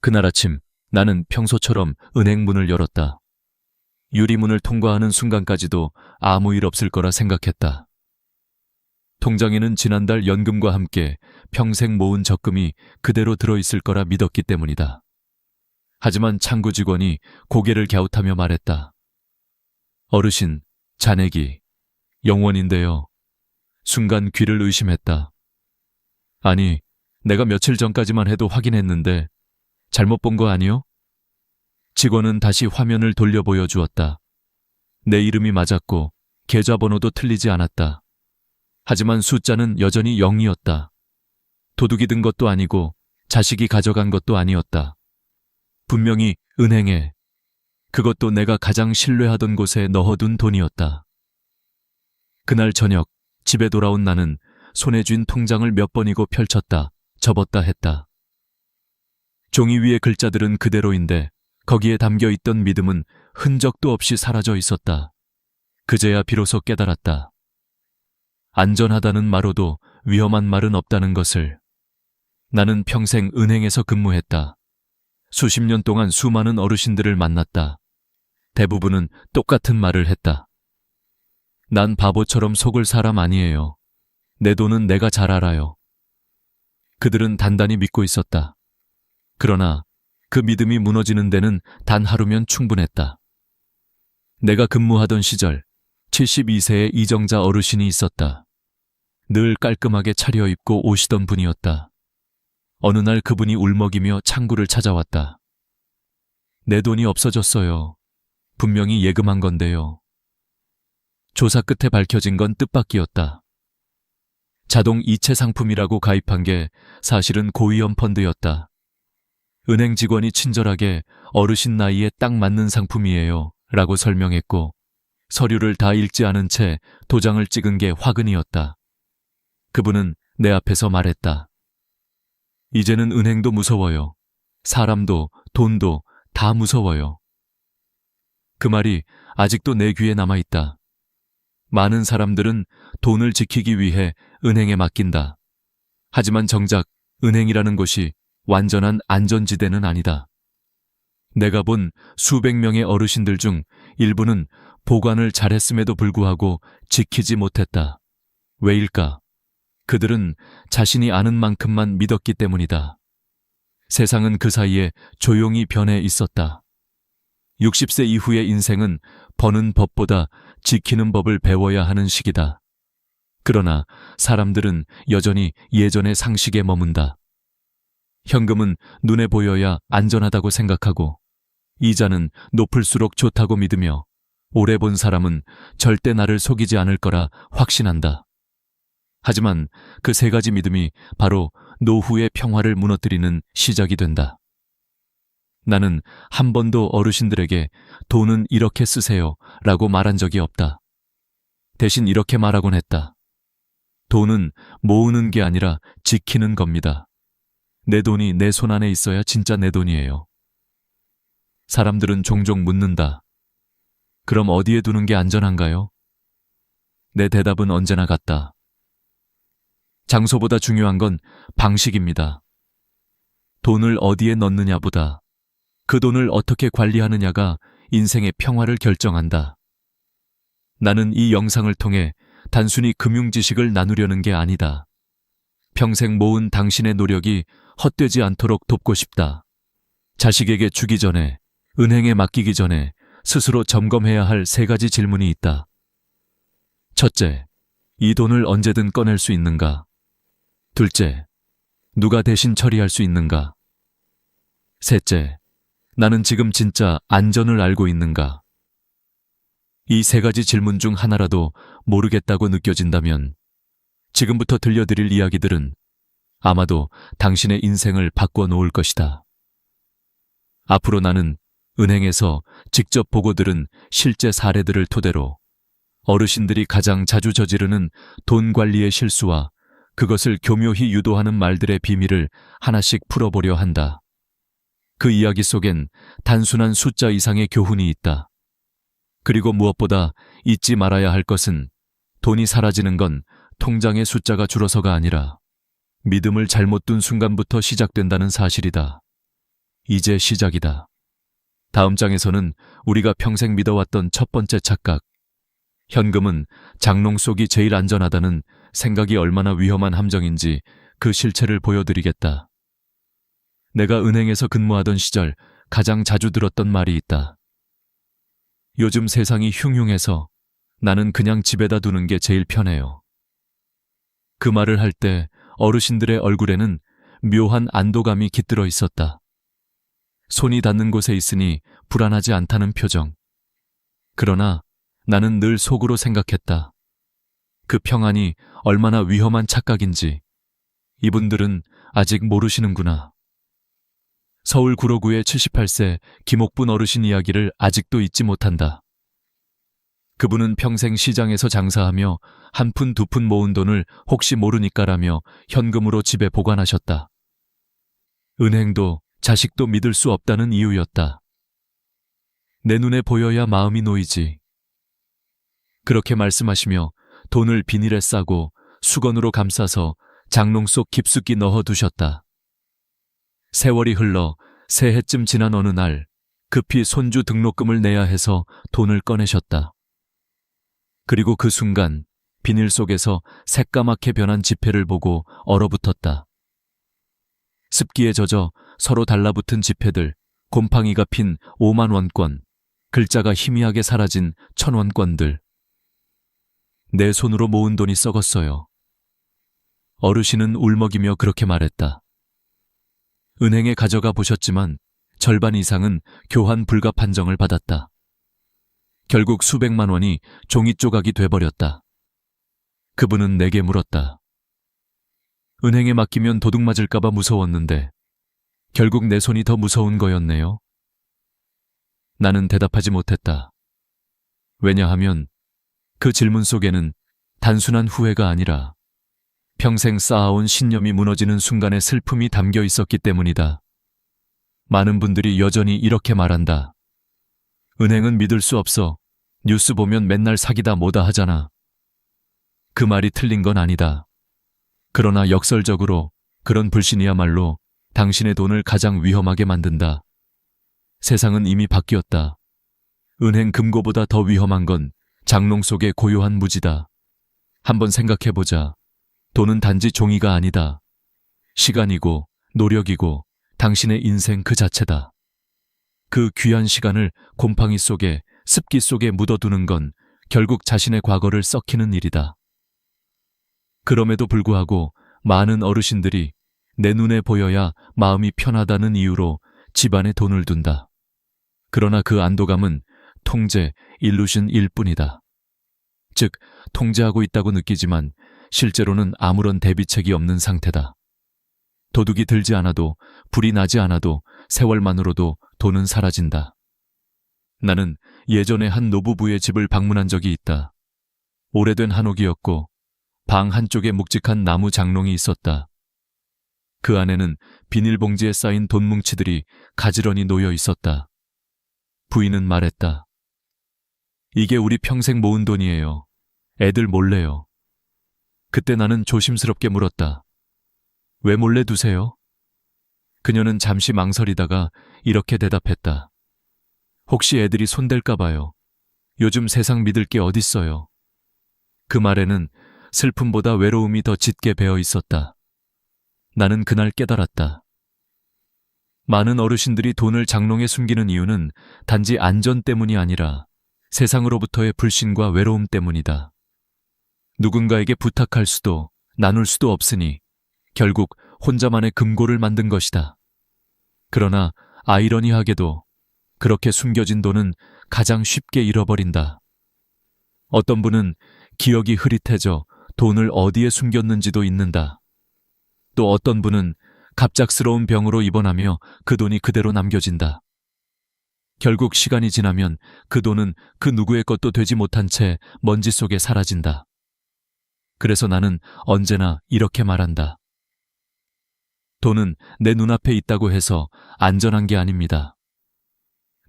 그날 아침 나는 평소처럼 은행 문을 열었다. 유리문을 통과하는 순간까지도 아무 일 없을 거라 생각했다. 통장에는 지난달 연금과 함께 평생 모은 적금이 그대로 들어있을 거라 믿었기 때문이다. 하지만 창구 직원이 고개를 갸웃하며 말했다. 어르신, 잔액이 영원인데요. 순간 귀를 의심했다. 아니, 내가 며칠 전까지만 해도 확인했는데 잘못 본 거 아니요? 직원은 다시 화면을 돌려 보여주었다. 내 이름이 맞았고 계좌번호도 틀리지 않았다. 하지만 숫자는 여전히 0이었다. 도둑이 든 것도 아니고 자식이 가져간 것도 아니었다. 분명히 은행에, 그것도 내가 가장 신뢰하던 곳에 넣어둔 돈이었다. 그날 저녁 집에 돌아온 나는 손에 쥔 통장을 몇 번이고 펼쳤다, 접었다 했다. 종이 위의 글자들은 그대로인데 거기에 담겨있던 믿음은 흔적도 없이 사라져 있었다. 그제야 비로소 깨달았다. 안전하다는 말로도 위험한 말은 없다는 것을. 나는 평생 은행에서 근무했다. 수십 년 동안 수많은 어르신들을 만났다. 대부분은 똑같은 말을 했다. 난 바보처럼 속을 사람 아니에요. 내 돈은 내가 잘 알아요. 그들은 단단히 믿고 있었다. 그러나 그 믿음이 무너지는 데는 단 하루면 충분했다. 내가 근무하던 시절 72세의 이정자 어르신이 있었다. 늘 깔끔하게 차려입고 오시던 분이었다. 어느 날 그분이 울먹이며 창구를 찾아왔다. 내 돈이 없어졌어요. 분명히 예금한 건데요. 조사 끝에 밝혀진 건 뜻밖이었다. 자동 이체 상품이라고 가입한 게 사실은 고위험 펀드였다. 은행 직원이 친절하게 어르신 나이에 딱 맞는 상품이에요 라고 설명했고 서류를 다 읽지 않은 채 도장을 찍은 게 화근이었다. 그분은 내 앞에서 말했다. 이제는 은행도 무서워요. 사람도 돈도 다 무서워요. 그 말이 아직도 내 귀에 남아있다. 많은 사람들은 돈을 지키기 위해 은행에 맡긴다. 하지만 정작 은행이라는 곳이 완전한 안전지대는 아니다. 내가 본 수백 명의 어르신들 중 일부는 보관을 잘했음에도 불구하고 지키지 못했다. 왜일까? 그들은 자신이 아는 만큼만 믿었기 때문이다. 세상은 그 사이에 조용히 변해 있었다. 60세 이후의 인생은 버는 법보다 지키는 법을 배워야 하는 시기다. 그러나 사람들은 여전히 예전의 상식에 머문다. 현금은 눈에 보여야 안전하다고 생각하고 이자는 높을수록 좋다고 믿으며 오래 본 사람은 절대 나를 속이지 않을 거라 확신한다. 하지만 그 세 가지 믿음이 바로 노후의 평화를 무너뜨리는 시작이 된다. 나는 한 번도 어르신들에게 돈은 이렇게 쓰세요 라고 말한 적이 없다. 대신 이렇게 말하곤 했다. 돈은 모으는 게 아니라 지키는 겁니다. 내 돈이 내 손 안에 있어야 진짜 내 돈이에요. 사람들은 종종 묻는다. 그럼 어디에 두는 게 안전한가요? 내 대답은 언제나 같다. 장소보다 중요한 건 방식입니다. 돈을 어디에 넣느냐보다 그 돈을 어떻게 관리하느냐가 인생의 평화를 결정한다. 나는 이 영상을 통해 단순히 금융 지식을 나누려는 게 아니다. 평생 모은 당신의 노력이 헛되지 않도록 돕고 싶다. 자식에게 주기 전에, 은행에 맡기기 전에 스스로 점검해야 할 세 가지 질문이 있다. 첫째, 이 돈을 언제든 꺼낼 수 있는가? 둘째, 누가 대신 처리할 수 있는가? 셋째, 나는 지금 진짜 안전을 알고 있는가? 이 세 가지 질문 중 하나라도 모르겠다고 느껴진다면 지금부터 들려드릴 이야기들은 아마도 당신의 인생을 바꿔놓을 것이다. 앞으로 나는 은행에서 직접 보고 들은 실제 사례들을 토대로 어르신들이 가장 자주 저지르는 돈 관리의 실수와 그것을 교묘히 유도하는 말들의 비밀을 하나씩 풀어보려 한다. 그 이야기 속엔 단순한 숫자 이상의 교훈이 있다. 그리고 무엇보다 잊지 말아야 할 것은 돈이 사라지는 건 통장의 숫자가 줄어서가 아니라 믿음을 잘못 둔 순간부터 시작된다는 사실이다. 이제 시작이다. 다음 장에서는 우리가 평생 믿어왔던 첫 번째 착각, 현금은 장롱 속이 제일 안전하다는 생각이 얼마나 위험한 함정인지 그 실체를 보여드리겠다. 내가 은행에서 근무하던 시절 가장 자주 들었던 말이 있다. 요즘 세상이 흉흉해서 나는 그냥 집에다 두는 게 제일 편해요. 그 말을 할 때 어르신들의 얼굴에는 묘한 안도감이 깃들어 있었다. 손이 닿는 곳에 있으니 불안하지 않다는 표정. 그러나 나는 늘 속으로 생각했다. 그 평안이 얼마나 위험한 착각인지 이분들은 아직 모르시는구나. 서울 구로구의 78세 김옥분 어르신 이야기를 아직도 잊지 못한다. 그분은 평생 시장에서 장사하며 한 푼 두 푼 모은 돈을 혹시 모르니까라며 현금으로 집에 보관하셨다. 은행도 자식도 믿을 수 없다는 이유였다. 내 눈에 보여야 마음이 놓이지. 그렇게 말씀하시며 돈을 비닐에 싸고 수건으로 감싸서 장롱 속 깊숙이 넣어두셨다. 세월이 흘러 새해쯤 지난 어느 날 급히 손주 등록금을 내야 해서 돈을 꺼내셨다. 그리고 그 순간 비닐 속에서 새까맣게 변한 지폐를 보고 얼어붙었다. 습기에 젖어 서로 달라붙은 지폐들, 곰팡이가 핀 5만 원권, 글자가 희미하게 사라진 1,000원권들. 내 손으로 모은 돈이 썩었어요. 어르신은 울먹이며 그렇게 말했다. 은행에 가져가 보셨지만 절반 이상은 교환 불가 판정을 받았다. 결국 수백만 원이 종이 조각이 돼버렸다. 그분은 내게 물었다. 은행에 맡기면 도둑 맞을까봐 무서웠는데 결국 내 손이 더 무서운 거였네요. 나는 대답하지 못했다. 왜냐하면 그 질문 속에는 단순한 후회가 아니라 평생 쌓아온 신념이 무너지는 순간의 슬픔이 담겨 있었기 때문이다. 많은 분들이 여전히 이렇게 말한다. 은행은 믿을 수 없어. 뉴스 보면 맨날 사기다 뭐다 하잖아. 그 말이 틀린 건 아니다. 그러나 역설적으로 그런 불신이야말로 당신의 돈을 가장 위험하게 만든다. 세상은 이미 바뀌었다. 은행 금고보다 더 위험한 건 장롱 속의 고요한 무지다. 한번 생각해보자. 돈은 단지 종이가 아니다. 시간이고 노력이고 당신의 인생 그 자체다. 그 귀한 시간을 곰팡이 속에 습기 속에 묻어두는 건 결국 자신의 과거를 썩히는 일이다. 그럼에도 불구하고 많은 어르신들이 내 눈에 보여야 마음이 편하다는 이유로 집안에 돈을 둔다. 그러나 그 안도감은 통제, 일루션일 뿐이다. 즉, 통제하고 있다고 느끼지만 실제로는 아무런 대비책이 없는 상태다. 도둑이 들지 않아도, 불이 나지 않아도 세월만으로도 돈은 사라진다. 나는 예전에 한 노부부의 집을 방문한 적이 있다. 오래된 한옥이었고 방 한쪽에 묵직한 나무 장롱이 있었다. 그 안에는 비닐봉지에 쌓인 돈 뭉치들이 가지런히 놓여 있었다. 부인은 말했다. 이게 우리 평생 모은 돈이에요. 애들 몰래요. 그때 나는 조심스럽게 물었다. 왜 몰래 두세요? 그녀는 잠시 망설이다가 이렇게 대답했다. 혹시 애들이 손댈까 봐요. 요즘 세상 믿을 게 어딨어요. 그 말에는 슬픔보다 외로움이 더 짙게 배어 있었다. 나는 그날 깨달았다. 많은 어르신들이 돈을 장롱에 숨기는 이유는 단지 안전 때문이 아니라 세상으로부터의 불신과 외로움 때문이다. 누군가에게 부탁할 수도 나눌 수도 없으니 결국 혼자만의 금고를 만든 것이다. 그러나 아이러니하게도 그렇게 숨겨진 돈은 가장 쉽게 잃어버린다. 어떤 분은 기억이 흐릿해져 돈을 어디에 숨겼는지도 잊는다. 또 어떤 분은 갑작스러운 병으로 입원하며 그 돈이 그대로 남겨진다. 결국 시간이 지나면 그 돈은 그 누구의 것도 되지 못한 채 먼지 속에 사라진다. 그래서 나는 언제나 이렇게 말한다. 돈은 내 눈앞에 있다고 해서 안전한 게 아닙니다.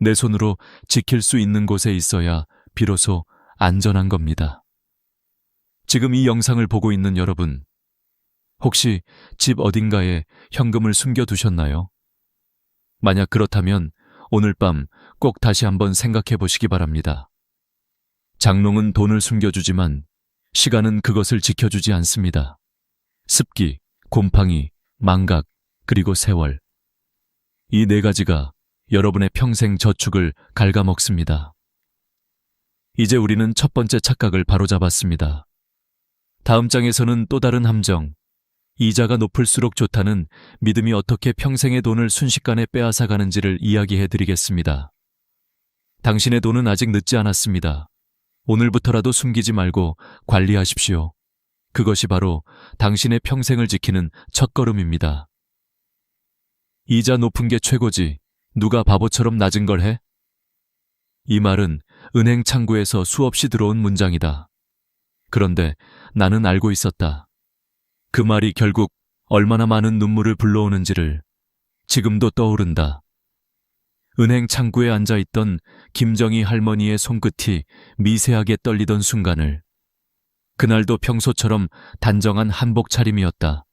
내 손으로 지킬 수 있는 곳에 있어야 비로소 안전한 겁니다. 지금 이 영상을 보고 있는 여러분, 혹시 집 어딘가에 현금을 숨겨두셨나요? 만약 그렇다면 오늘 밤 꼭 다시 한번 생각해 보시기 바랍니다. 장롱은 돈을 숨겨주지만 시간은 그것을 지켜주지 않습니다. 습기, 곰팡이, 망각, 그리고 세월. 이 네 가지가 여러분의 평생 저축을 갉아먹습니다. 이제 우리는 첫 번째 착각을 바로잡았습니다. 다음 장에서는 또 다른 함정, 이자가 높을수록 좋다는 믿음이 어떻게 평생의 돈을 순식간에 빼앗아 가는지를 이야기해 드리겠습니다. 당신의 돈은 아직 늦지 않았습니다. 오늘부터라도 숨기지 말고 관리하십시오. 그것이 바로 당신의 평생을 지키는 첫걸음입니다. 이자 높은 게 최고지. 누가 바보처럼 낮은 걸 해? 이 말은 은행 창구에서 수없이 들어온 문장이다. 그런데 나는 알고 있었다. 그 말이 결국 얼마나 많은 눈물을 불러오는지를 지금도 떠오른다. 은행 창구에 앉아있던 김정희 할머니의 손끝이 미세하게 떨리던 순간을. 그날도 평소처럼 단정한 한복 차림이었다.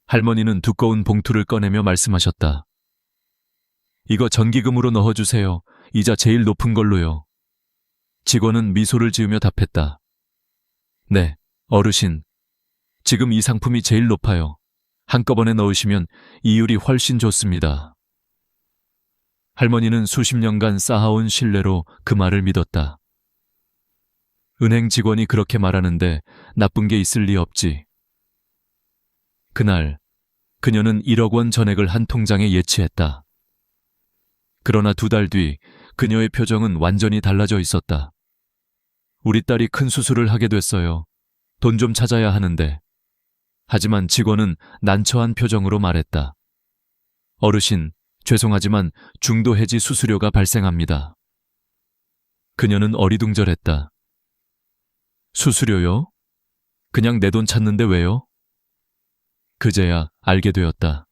할머니는 두꺼운 봉투를 꺼내며 말씀하셨다. 이거 전기금으로 넣어주세요. 이자 제일 높은 걸로요. 직원은 미소를 지으며 답했다. 네, 어르신. 지금 이 상품이 제일 높아요. 한꺼번에 넣으시면 이율이 훨씬 좋습니다. 할머니는 수십 년간 쌓아온 신뢰로 그 말을 믿었다. 은행 직원이 그렇게 말하는데 나쁜 게 있을 리 없지. 그날 그녀는 1억 원 전액을 한 통장에 예치했다. 그러나 2달 뒤 그녀의 표정은 완전히 달라져 있었다. 우리 딸이 큰 수술을 하게 됐어요. 돈 좀 찾아야 하는데. 하지만 직원은 난처한 표정으로 말했다. 어르신, 죄송하지만 중도 해지 수수료가 발생합니다. 그녀는 어리둥절했다. 수수료요? 그냥 내 돈 찾는데 왜요? 그제야 알게 되었다.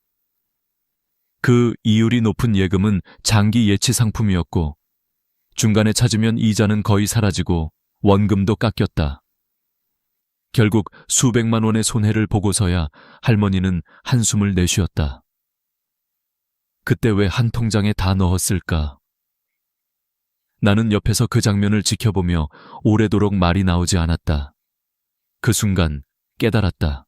그 이율이 높은 예금은 장기 예치 상품이었고 중간에 찾으면 이자는 거의 사라지고 원금도 깎였다. 결국 수백만 원의 손해를 보고서야 할머니는 한숨을 내쉬었다. 그때 왜 한 통장에 다 넣었을까? 나는 옆에서 그 장면을 지켜보며 오래도록 말이 나오지 않았다. 그 순간 깨달았다.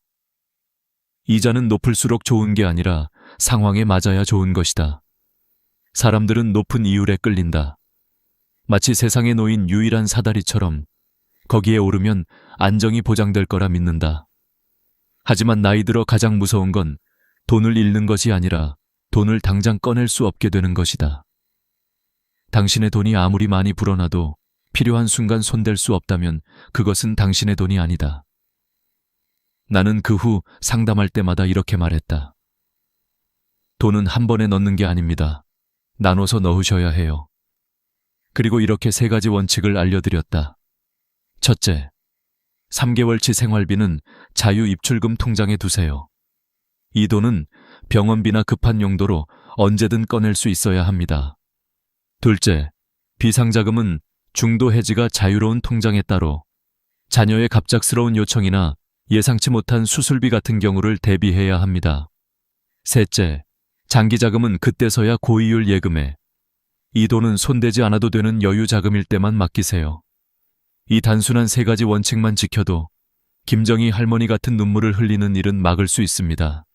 이자는 높을수록 좋은 게 아니라 상황에 맞아야 좋은 것이다. 사람들은 높은 이율에 끌린다. 마치 세상에 놓인 유일한 사다리처럼 거기에 오르면 안정이 보장될 거라 믿는다. 하지만 나이 들어 가장 무서운 건 돈을 잃는 것이 아니라 돈을 당장 꺼낼 수 없게 되는 것이다. 당신의 돈이 아무리 많이 불어나도 필요한 순간 손댈 수 없다면 그것은 당신의 돈이 아니다. 나는 그 후 상담할 때마다 이렇게 말했다. 돈은 한 번에 넣는 게 아닙니다. 나눠서 넣으셔야 해요. 그리고 이렇게 3가지 원칙을 알려드렸다. 첫째, 3개월치 생활비는 자유 입출금 통장에 두세요. 이 돈은 병원비나 급한 용도로 언제든 꺼낼 수 있어야 합니다. 둘째, 비상자금은 중도 해지가 자유로운 통장에 따로 자녀의 갑작스러운 요청이나 예상치 못한 수술비 같은 경우를 대비해야 합니다. 셋째, 장기자금은 그때서야 고이율 예금에 이 돈은 손대지 않아도 되는 여유 자금일 때만 맡기세요. 이 단순한 3가지 원칙만 지켜도 김정희 할머니 같은 눈물을 흘리는 일은 막을 수 있습니다.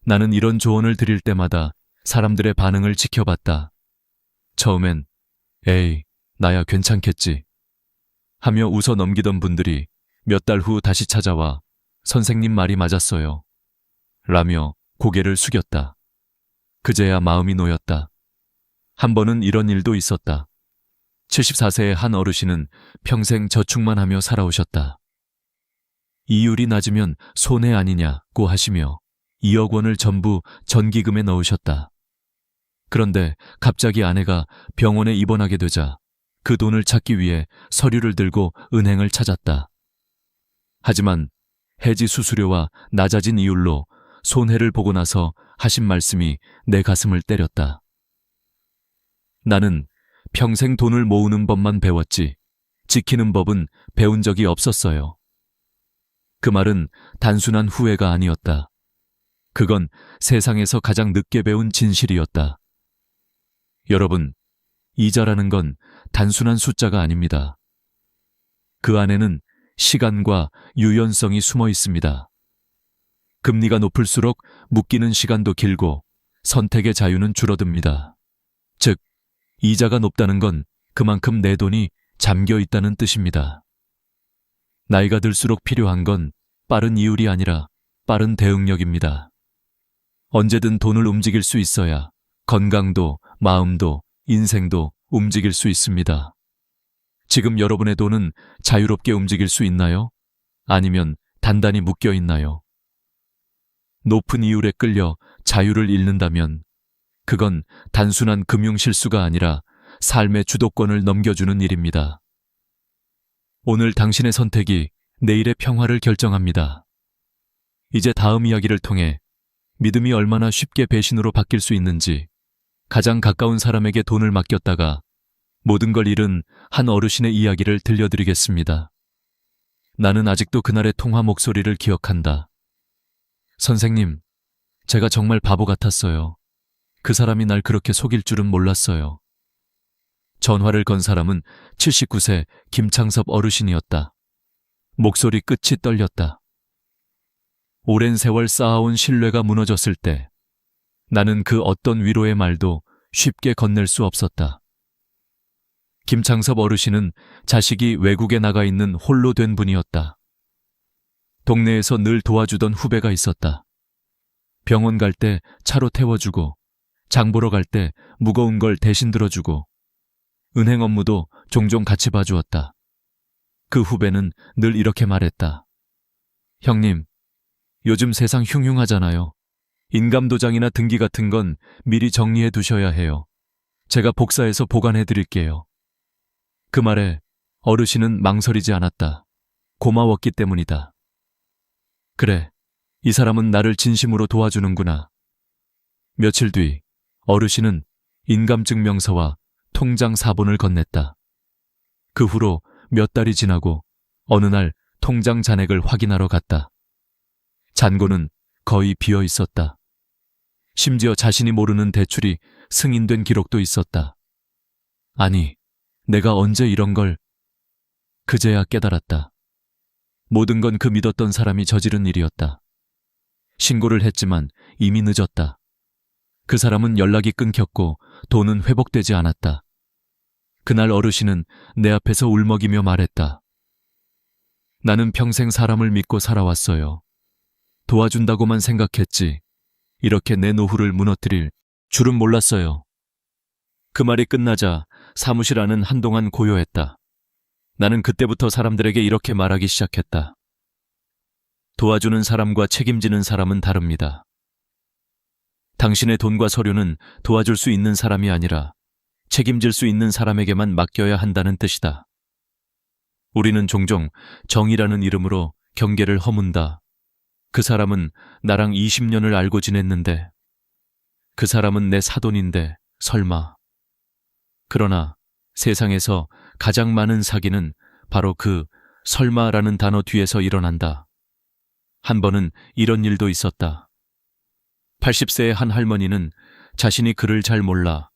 나는 이런 조언을 드릴 때마다 사람들의 반응을 지켜봤다. 처음엔 에이, 나야 괜찮겠지 하며 웃어 넘기던 분들이 몇 달 후 다시 찾아와 선생님 말이 맞았어요 라며 고개를 숙였다. 그제야 마음이 놓였다. 한 번은 이런 일도 있었다. 74세의 한 어르신은 평생 저축만 하며 살아오셨다. 이율이 낮으면 손해 아니냐고 하시며 2억 원을 전부 전기금에 넣으셨다. 그런데 갑자기 아내가 병원에 입원하게 되자 그 돈을 찾기 위해 서류를 들고 은행을 찾았다. 하지만 해지 수수료와 낮아진 이율로 손해를 보고 나서 하신 말씀이 내 가슴을 때렸다. 나는 평생 돈을 모으는 법만 배웠지 지키는 법은 배운 적이 없었어요. 그 말은 단순한 후회가 아니었다. 그건 세상에서 가장 늦게 배운 진실이었다. 여러분, 이자라는 건 단순한 숫자가 아닙니다. 그 안에는 시간과 유연성이 숨어 있습니다. 금리가 높을수록 묶이는 시간도 길고 선택의 자유는 줄어듭니다. 즉, 이자가 높다는 건 그만큼 내 돈이 잠겨 있다는 뜻입니다. 나이가 들수록 필요한 건 빠른 이율이 아니라 빠른 대응력입니다. 언제든 돈을 움직일 수 있어야 건강도, 마음도, 인생도 움직일 수 있습니다. 지금 여러분의 돈은 자유롭게 움직일 수 있나요? 아니면 단단히 묶여 있나요? 높은 이율에 끌려 자유를 잃는다면 그건 단순한 금융 실수가 아니라 삶의 주도권을 넘겨주는 일입니다. 오늘 당신의 선택이 내일의 평화를 결정합니다. 이제 다음 이야기를 통해 믿음이 얼마나 쉽게 배신으로 바뀔 수 있는지, 가장 가까운 사람에게 돈을 맡겼다가 모든 걸 잃은 한 어르신의 이야기를 들려드리겠습니다. 나는 아직도 그날의 통화 목소리를 기억한다. 선생님, 제가 정말 바보 같았어요. 그 사람이 날 그렇게 속일 줄은 몰랐어요. 전화를 건 사람은 79세 김창섭 어르신이었다. 목소리 끝이 떨렸다. 오랜 세월 쌓아온 신뢰가 무너졌을 때 나는 그 어떤 위로의 말도 쉽게 건넬 수 없었다. 김창섭 어르신은 자식이 외국에 나가 있는 홀로 된 분이었다. 동네에서 늘 도와주던 후배가 있었다. 병원 갈 때 차로 태워주고, 장 보러 갈 때 무거운 걸 대신 들어주고, 은행 업무도 종종 같이 봐주었다. 그 후배는 늘 이렇게 말했다. 형님, 요즘 세상 흉흉하잖아요. 인감도장이나 등기 같은 건 미리 정리해 두셔야 해요. 제가 복사해서 보관해 드릴게요. 그 말에 어르신은 망설이지 않았다. 고마웠기 때문이다. 그래, 이 사람은 나를 진심으로 도와주는구나. 며칠 뒤 어르신은 인감증명서와 통장 사본을 건넸다. 그 후로 몇 달이 지나고 어느 날 통장 잔액을 확인하러 갔다. 잔고는 거의 비어 있었다. 심지어 자신이 모르는 대출이 승인된 기록도 있었다. 아니, 내가 언제 이런 걸... 그제야 깨달았다. 모든 건 그 믿었던 사람이 저지른 일이었다. 신고를 했지만 이미 늦었다. 그 사람은 연락이 끊겼고 돈은 회복되지 않았다. 그날 어르신은 내 앞에서 울먹이며 말했다. 나는 평생 사람을 믿고 살아왔어요. 도와준다고만 생각했지. 이렇게 내 노후를 무너뜨릴 줄은 몰랐어요. 그 말이 끝나자 사무실 안은 한동안 고요했다. 나는 그때부터 사람들에게 이렇게 말하기 시작했다. 도와주는 사람과 책임지는 사람은 다릅니다. 당신의 돈과 서류는 도와줄 수 있는 사람이 아니라 책임질 수 있는 사람에게만 맡겨야 한다는 뜻이다. 우리는 종종 정의라는 이름으로 경계를 허문다. 그 사람은 나랑 20년을 알고 지냈는데, 그 사람은 내 사돈인데 설마. 그러나 세상에서 가장 많은 사기는 바로 그 설마라는 단어 뒤에서 일어난다. 한 번은 이런 일도 있었다. 80세의 한 할머니는 자신이 글을 잘 몰라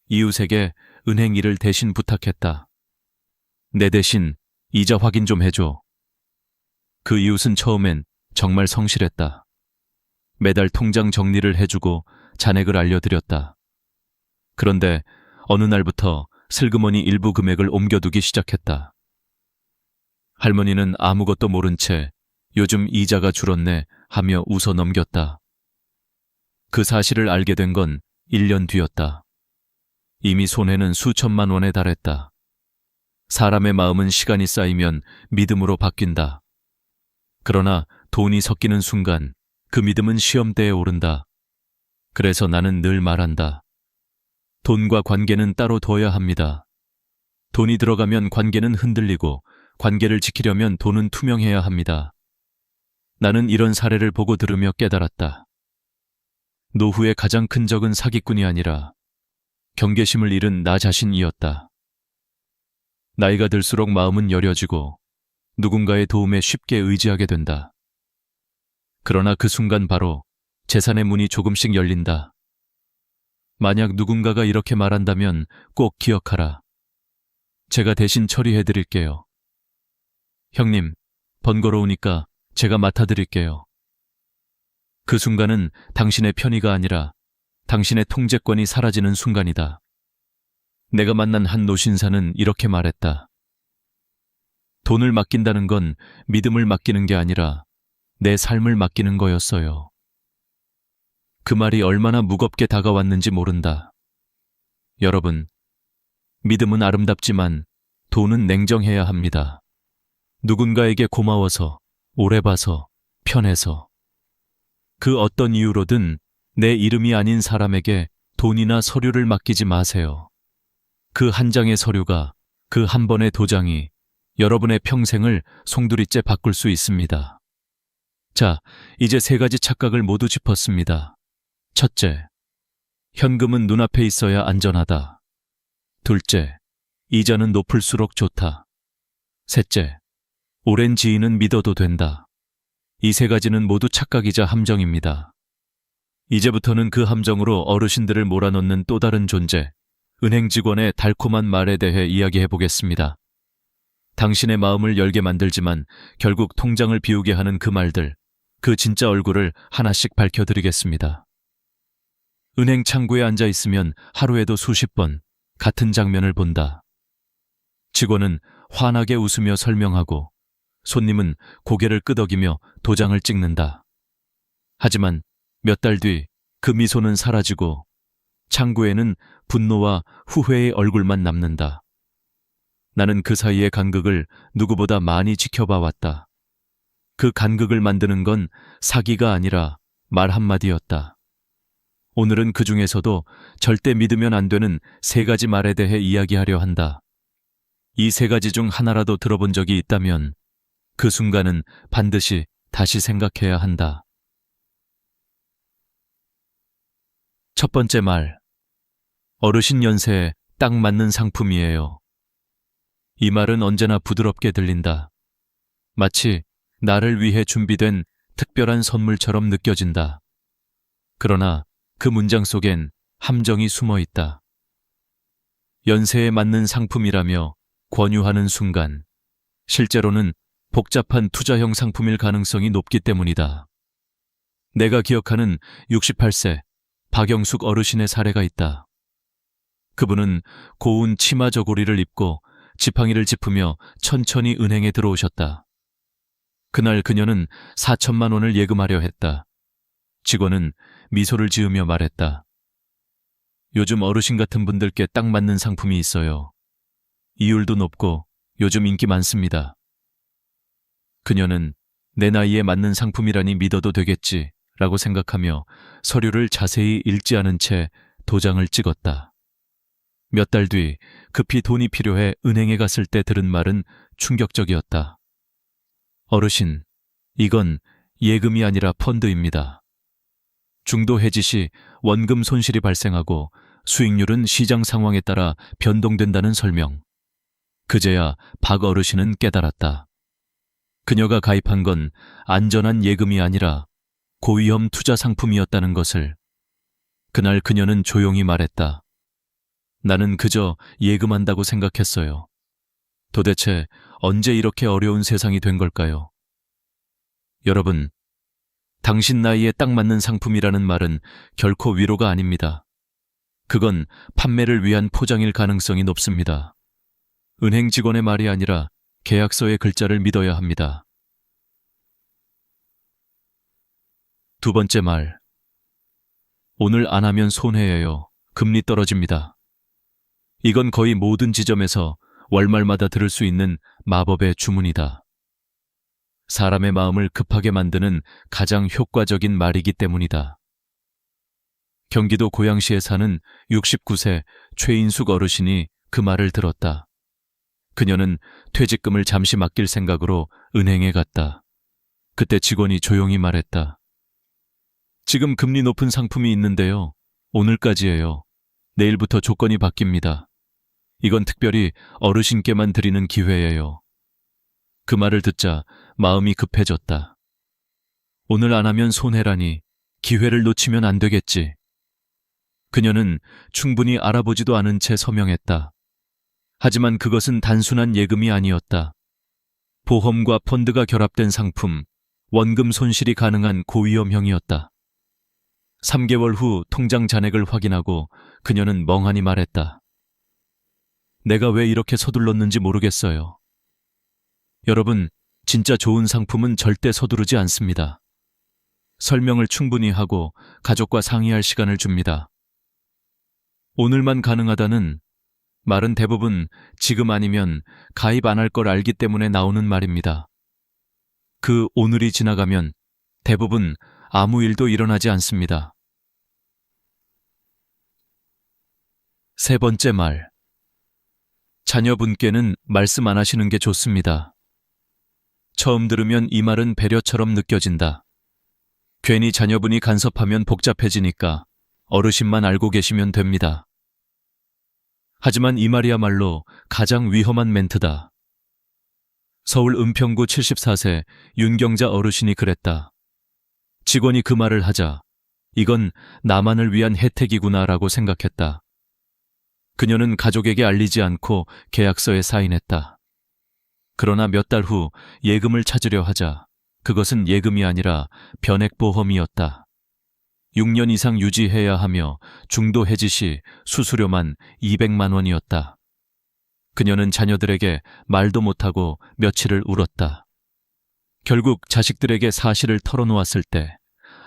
이웃에게 은행 일을 대신 부탁했다. 내 대신 이자 확인 좀 해줘. 그 이웃은 처음엔 정말 성실했다. 매달 통장 정리를 해주고 잔액을 알려드렸다. 그런데 어느 날부터 슬그머니 일부 금액을 옮겨두기 시작했다. 할머니는 아무것도 모른 채 요즘 이자가 줄었네 하며 웃어 넘겼다. 그 사실을 알게 된 건 1년 뒤였다. 이미 손해는 수천만 원에 달했다. 사람의 마음은 시간이 쌓이면 믿음으로 바뀐다. 그러나 돈이 섞이는 순간 그 믿음은 시험대에 오른다. 그래서 나는 늘 말한다. 돈과 관계는 따로 둬야 합니다. 돈이 들어가면 관계는 흔들리고 관계를 지키려면 돈은 투명해야 합니다. 나는 이런 사례를 보고 들으며 깨달았다. 노후의 가장 큰 적은 사기꾼이 아니라 경계심을 잃은 나 자신이었다. 나이가 들수록 마음은 여려지고 누군가의 도움에 쉽게 의지하게 된다. 그러나 그 순간 바로 재산의 문이 조금씩 열린다. 만약 누군가가 이렇게 말한다면 꼭 기억하라. 제가 대신 처리해드릴게요. 형님, 번거로우니까 제가 맡아드릴게요. 그 순간은 당신의 편의가 아니라 당신의 통제권이 사라지는 순간이다. 내가 만난 한 노신사는 이렇게 말했다. 돈을 맡긴다는 건 믿음을 맡기는 게 아니라 내 삶을 맡기는 거였어요. 그 말이 얼마나 무겁게 다가왔는지 모른다. 여러분, 믿음은 아름답지만 돈은 냉정해야 합니다. 누군가에게 고마워서, 오래 봐서, 편해서. 그 어떤 이유로든 내 이름이 아닌 사람에게 돈이나 서류를 맡기지 마세요. 그 한 장의 서류가, 그 한 번의 도장이 여러분의 평생을 송두리째 바꿀 수 있습니다. 자, 이제 3가지 착각을 모두 짚었습니다. 첫째, 현금은 눈앞에 있어야 안전하다. 둘째, 이자는 높을수록 좋다. 셋째, 오랜 지인은 믿어도 된다. 이 3가지는 모두 착각이자 함정입니다. 이제부터는 그 함정으로 어르신들을 몰아넣는 또 다른 존재, 은행 직원의 달콤한 말에 대해 이야기해 보겠습니다. 당신의 마음을 열게 만들지만 결국 통장을 비우게 하는 그 말들, 그 진짜 얼굴을 하나씩 밝혀드리겠습니다. 은행 창구에 앉아 있으면 하루에도 수십 번 같은 장면을 본다. 직원은 환하게 웃으며 설명하고 손님은 고개를 끄덕이며 도장을 찍는다. 하지만 몇 달 뒤 그 미소는 사라지고 창구에는 분노와 후회의 얼굴만 남는다. 나는 그 사이의 간극을 누구보다 많이 지켜봐 왔다. 그 간극을 만드는 건 사기가 아니라 말 한마디였다. 오늘은 그 중에서도 절대 믿으면 안 되는 3가지 말에 대해 이야기하려 한다. 이 3가지 중 하나라도 들어본 적이 있다면 그 순간은 반드시 다시 생각해야 한다. 첫 번째 말, 어르신 연세에 딱 맞는 상품이에요. 이 말은 언제나 부드럽게 들린다. 마치 나를 위해 준비된 특별한 선물처럼 느껴진다. 그러나 그 문장 속엔 함정이 숨어 있다. 연세에 맞는 상품이라며 권유하는 순간, 실제로는 복잡한 투자형 상품일 가능성이 높기 때문이다. 내가 기억하는 68세 박영숙 어르신의 사례가 있다. 그분은 고운 치마 저고리를 입고 지팡이를 짚으며 천천히 은행에 들어오셨다. 그날 그녀는 4천만 원을 예금하려 했다. 직원은 미소를 지으며 말했다. 요즘 어르신 같은 분들께 딱 맞는 상품이 있어요. 이율도 높고 요즘 인기 많습니다. 그녀는 내 나이에 맞는 상품이라니 믿어도 되겠지 라고 생각하며 서류를 자세히 읽지 않은 채 도장을 찍었다. 몇 달 뒤 급히 돈이 필요해 은행에 갔을 때 들은 말은 충격적이었다. 어르신, 이건 예금이 아니라 펀드입니다. 중도 해지 시 원금 손실이 발생하고 수익률은 시장 상황에 따라 변동된다는 설명. 그제야 박 어르신은 깨달았다. 그녀가 가입한 건 안전한 예금이 아니라 고위험 투자 상품이었다는 것을. 그날 그녀는 조용히 말했다. 나는 그저 예금한다고 생각했어요. 도대체 언제 이렇게 어려운 세상이 된 걸까요? 여러분, 당신 나이에 딱 맞는 상품이라는 말은 결코 위로가 아닙니다. 그건 판매를 위한 포장일 가능성이 높습니다. 은행 직원의 말이 아니라 계약서의 글자를 믿어야 합니다. 두 번째 말. 오늘 안 하면 손해예요. 금리 떨어집니다. 이건 거의 모든 지점에서 월말마다 들을 수 있는 마법의 주문이다. 사람의 마음을 급하게 만드는 가장 효과적인 말이기 때문이다. 경기도 고양시에 사는 69세 최인숙 어르신이 그 말을 들었다. 그녀는 퇴직금을 잠시 맡길 생각으로 은행에 갔다. 그때 직원이 조용히 말했다. 지금 금리 높은 상품이 있는데요. 오늘까지예요. 내일부터 조건이 바뀝니다. 이건 특별히 어르신께만 드리는 기회예요. 그 말을 듣자 마음이 급해졌다. 오늘 안 하면 손해라니, 기회를 놓치면 안 되겠지. 그녀는 충분히 알아보지도 않은 채 서명했다. 하지만 그것은 단순한 예금이 아니었다. 보험과 펀드가 결합된 상품, 원금 손실이 가능한 고위험형이었다. 3개월 후 통장 잔액을 확인하고 그녀는 멍하니 말했다. 내가 왜 이렇게 서둘렀는지 모르겠어요. 여러분, 진짜 좋은 상품은 절대 서두르지 않습니다. 설명을 충분히 하고 가족과 상의할 시간을 줍니다. 오늘만 가능하다는 말은 대부분 지금 아니면 가입 안 할 걸 알기 때문에 나오는 말입니다. 그 오늘이 지나가면 대부분 아무 일도 일어나지 않습니다. 세 번째 말. 자녀분께는 말씀 안 하시는 게 좋습니다. 처음 들으면 이 말은 배려처럼 느껴진다. 괜히 자녀분이 간섭하면 복잡해지니까 어르신만 알고 계시면 됩니다. 하지만 이 말이야말로 가장 위험한 멘트다. 서울 은평구 74세 윤경자 어르신이 그랬다. 직원이 그 말을 하자 이건 나만을 위한 혜택이구나라고 생각했다. 그녀는 가족에게 알리지 않고 계약서에 사인했다. 그러나 몇 달 후 예금을 찾으려 하자 그것은 예금이 아니라 변액보험이었다. 6년 이상 유지해야 하며 중도 해지 시 수수료만 200만 원이었다. 그녀는 자녀들에게 말도 못하고 며칠을 울었다. 결국 자식들에게 사실을 털어놓았을 때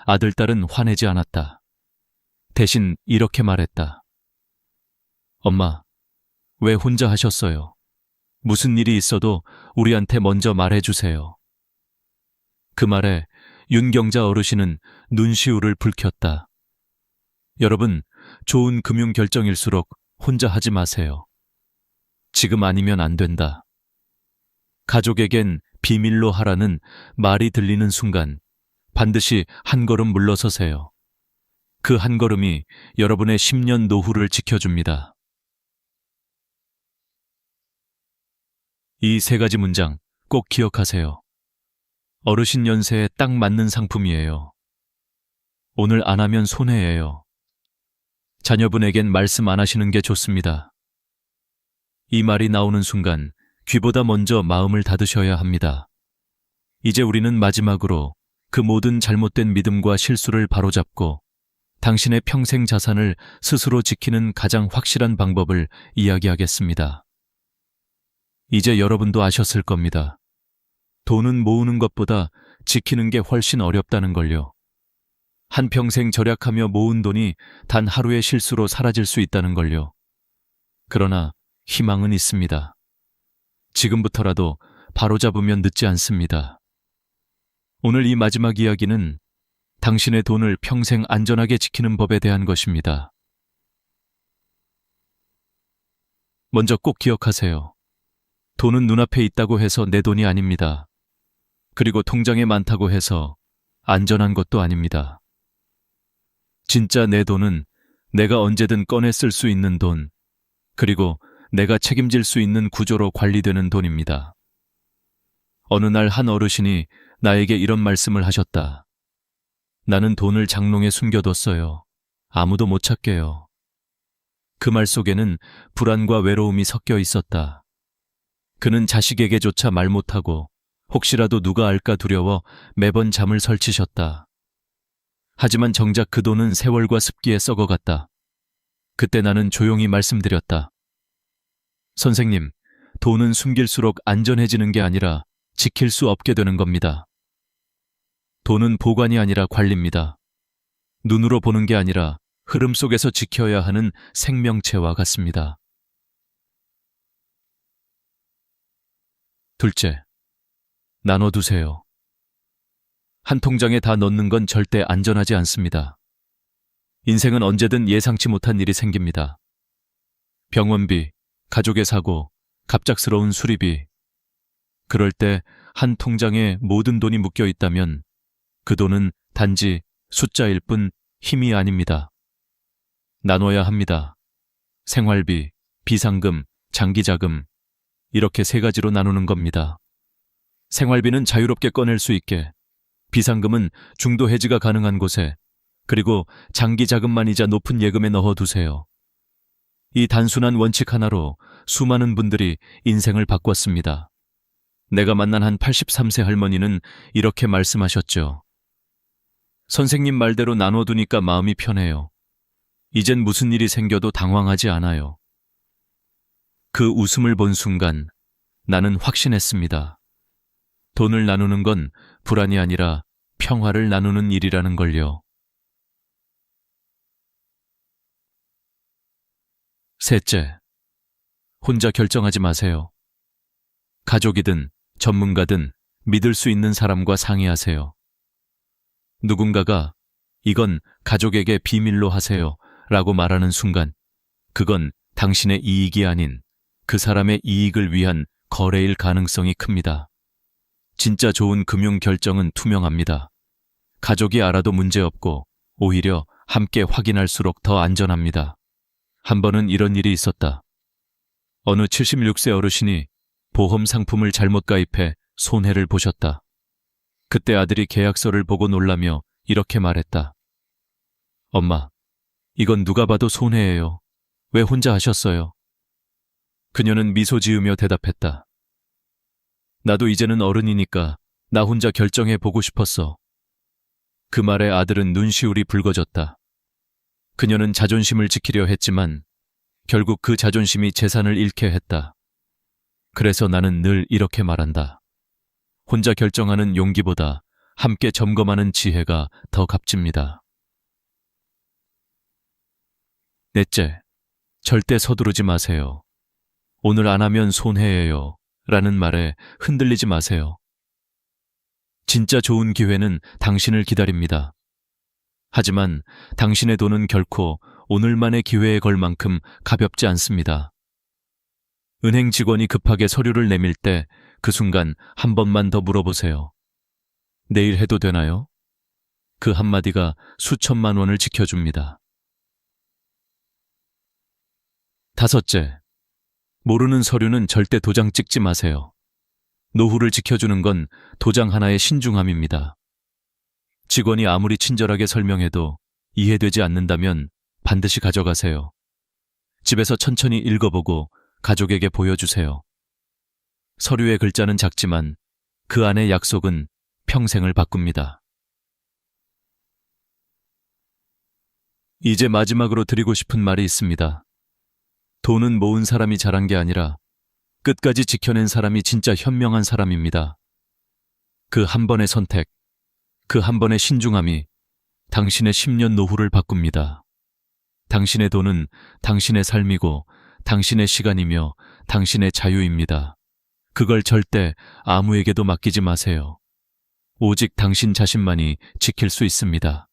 아들, 딸은 화내지 않았다. 대신 이렇게 말했다. 엄마, 왜 혼자 하셨어요? 무슨 일이 있어도 우리한테 먼저 말해주세요. 그 말에 윤경자 어르신은 눈시울을 붉혔다. 여러분, 좋은 금융 결정일수록 혼자 하지 마세요. 지금 아니면 안 된다. 가족에겐 비밀로 하라는 말이 들리는 순간 반드시 한 걸음 물러서세요. 그 한 걸음이 여러분의 10년 노후를 지켜줍니다. 이 세 가지 문장 꼭 기억하세요. 어르신 연세에 딱 맞는 상품이에요. 오늘 안 하면 손해예요. 자녀분에겐 말씀 안 하시는 게 좋습니다. 이 말이 나오는 순간 귀보다 먼저 마음을 닫으셔야 합니다. 이제 우리는 마지막으로 그 모든 잘못된 믿음과 실수를 바로잡고 당신의 평생 자산을 스스로 지키는 가장 확실한 방법을 이야기하겠습니다. 이제 여러분도 아셨을 겁니다. 돈은 모으는 것보다 지키는 게 훨씬 어렵다는 걸요. 한평생 절약하며 모은 돈이 단 하루의 실수로 사라질 수 있다는 걸요. 그러나 희망은 있습니다. 지금부터라도 바로잡으면 늦지 않습니다. 오늘 이 마지막 이야기는 당신의 돈을 평생 안전하게 지키는 법에 대한 것입니다. 먼저 꼭 기억하세요. 돈은 눈앞에 있다고 해서 내 돈이 아닙니다. 그리고 통장에 많다고 해서 안전한 것도 아닙니다. 진짜 내 돈은 내가 언제든 꺼내 쓸 수 있는 돈, 그리고 내가 책임질 수 있는 구조로 관리되는 돈입니다. 어느 날 한 어르신이 나에게 이런 말씀을 하셨다. 나는 돈을 장롱에 숨겨뒀어요. 아무도 못 찾게요. 그 말 속에는 불안과 외로움이 섞여 있었다. 그는 자식에게조차 말 못하고 혹시라도 누가 알까 두려워 매번 잠을 설치셨다. 하지만 정작 그 돈은 세월과 습기에 썩어갔다. 그때 나는 조용히 말씀드렸다. 선생님, 돈은 숨길수록 안전해지는 게 아니라 지킬 수 없게 되는 겁니다. 돈은 보관이 아니라 관리입니다. 눈으로 보는 게 아니라 흐름 속에서 지켜야 하는 생명체와 같습니다. 둘째, 나눠두세요. 한 통장에 다 넣는 건 절대 안전하지 않습니다. 인생은 언제든 예상치 못한 일이 생깁니다. 병원비, 가족의 사고, 갑작스러운 수리비. 그럴 때 한 통장에 모든 돈이 묶여 있다면 그 돈은 단지 숫자일 뿐 힘이 아닙니다. 나눠야 합니다. 생활비, 비상금, 장기자금, 이렇게 세 가지로 나누는 겁니다. 생활비는 자유롭게 꺼낼 수 있게, 비상금은 중도 해지가 가능한 곳에, 그리고 장기 자금만이자 높은 예금에 넣어두세요. 이 단순한 원칙 하나로 수많은 분들이 인생을 바꿨습니다. 내가 만난 한 83세 할머니는 이렇게 말씀하셨죠. 선생님 말대로 나눠두니까 마음이 편해요. 이젠 무슨 일이 생겨도 당황하지 않아요. 그 웃음을 본 순간 나는 확신했습니다. 돈을 나누는 건 불안이 아니라 평화를 나누는 일이라는 걸요. 셋째, 혼자 결정하지 마세요. 가족이든 전문가든 믿을 수 있는 사람과 상의하세요. 누군가가 이건 가족에게 비밀로 하세요 라고 말하는 순간 그건 당신의 이익이 아닌 그 사람의 이익을 위한 거래일 가능성이 큽니다. 진짜 좋은 금융 결정은 투명합니다. 가족이 알아도 문제없고 오히려 함께 확인할수록 더 안전합니다. 한 번은 이런 일이 있었다. 어느 76세 어르신이 보험 상품을 잘못 가입해 손해를 보셨다. 그때 아들이 계약서를 보고 놀라며 이렇게 말했다. 엄마, 이건 누가 봐도 손해예요. 왜 혼자 하셨어요? 그녀는 미소 지으며 대답했다. 나도 이제는 어른이니까 나 혼자 결정해 보고 싶었어. 그 말에 아들은 눈시울이 붉어졌다. 그녀는 자존심을 지키려 했지만 결국 그 자존심이 재산을 잃게 했다. 그래서 나는 늘 이렇게 말한다. 혼자 결정하는 용기보다 함께 점검하는 지혜가 더 값집니다. 넷째, 절대 서두르지 마세요. 오늘 안 하면 손해예요 라는 말에 흔들리지 마세요. 진짜 좋은 기회는 당신을 기다립니다. 하지만 당신의 돈은 결코 오늘만의 기회에 걸 만큼 가볍지 않습니다. 은행 직원이 급하게 서류를 내밀 때 그 순간 한 번만 더 물어보세요. 내일 해도 되나요? 그 한마디가 수천만 원을 지켜줍니다. 다섯째, 모르는 서류는 절대 도장 찍지 마세요. 노후를 지켜주는 건 도장 하나의 신중함입니다. 직원이 아무리 친절하게 설명해도 이해되지 않는다면 반드시 가져가세요. 집에서 천천히 읽어보고 가족에게 보여주세요. 서류의 글자는 작지만 그 안의 약속은 평생을 바꿉니다. 이제 마지막으로 드리고 싶은 말이 있습니다. 돈은 모은 사람이 잘한 게 아니라 끝까지 지켜낸 사람이 진짜 현명한 사람입니다. 그 한 번의 선택, 그 한 번의 신중함이 당신의 10년 노후를 바꿉니다. 당신의 돈은 당신의 삶이고 당신의 시간이며 당신의 자유입니다. 그걸 절대 아무에게도 맡기지 마세요. 오직 당신 자신만이 지킬 수 있습니다.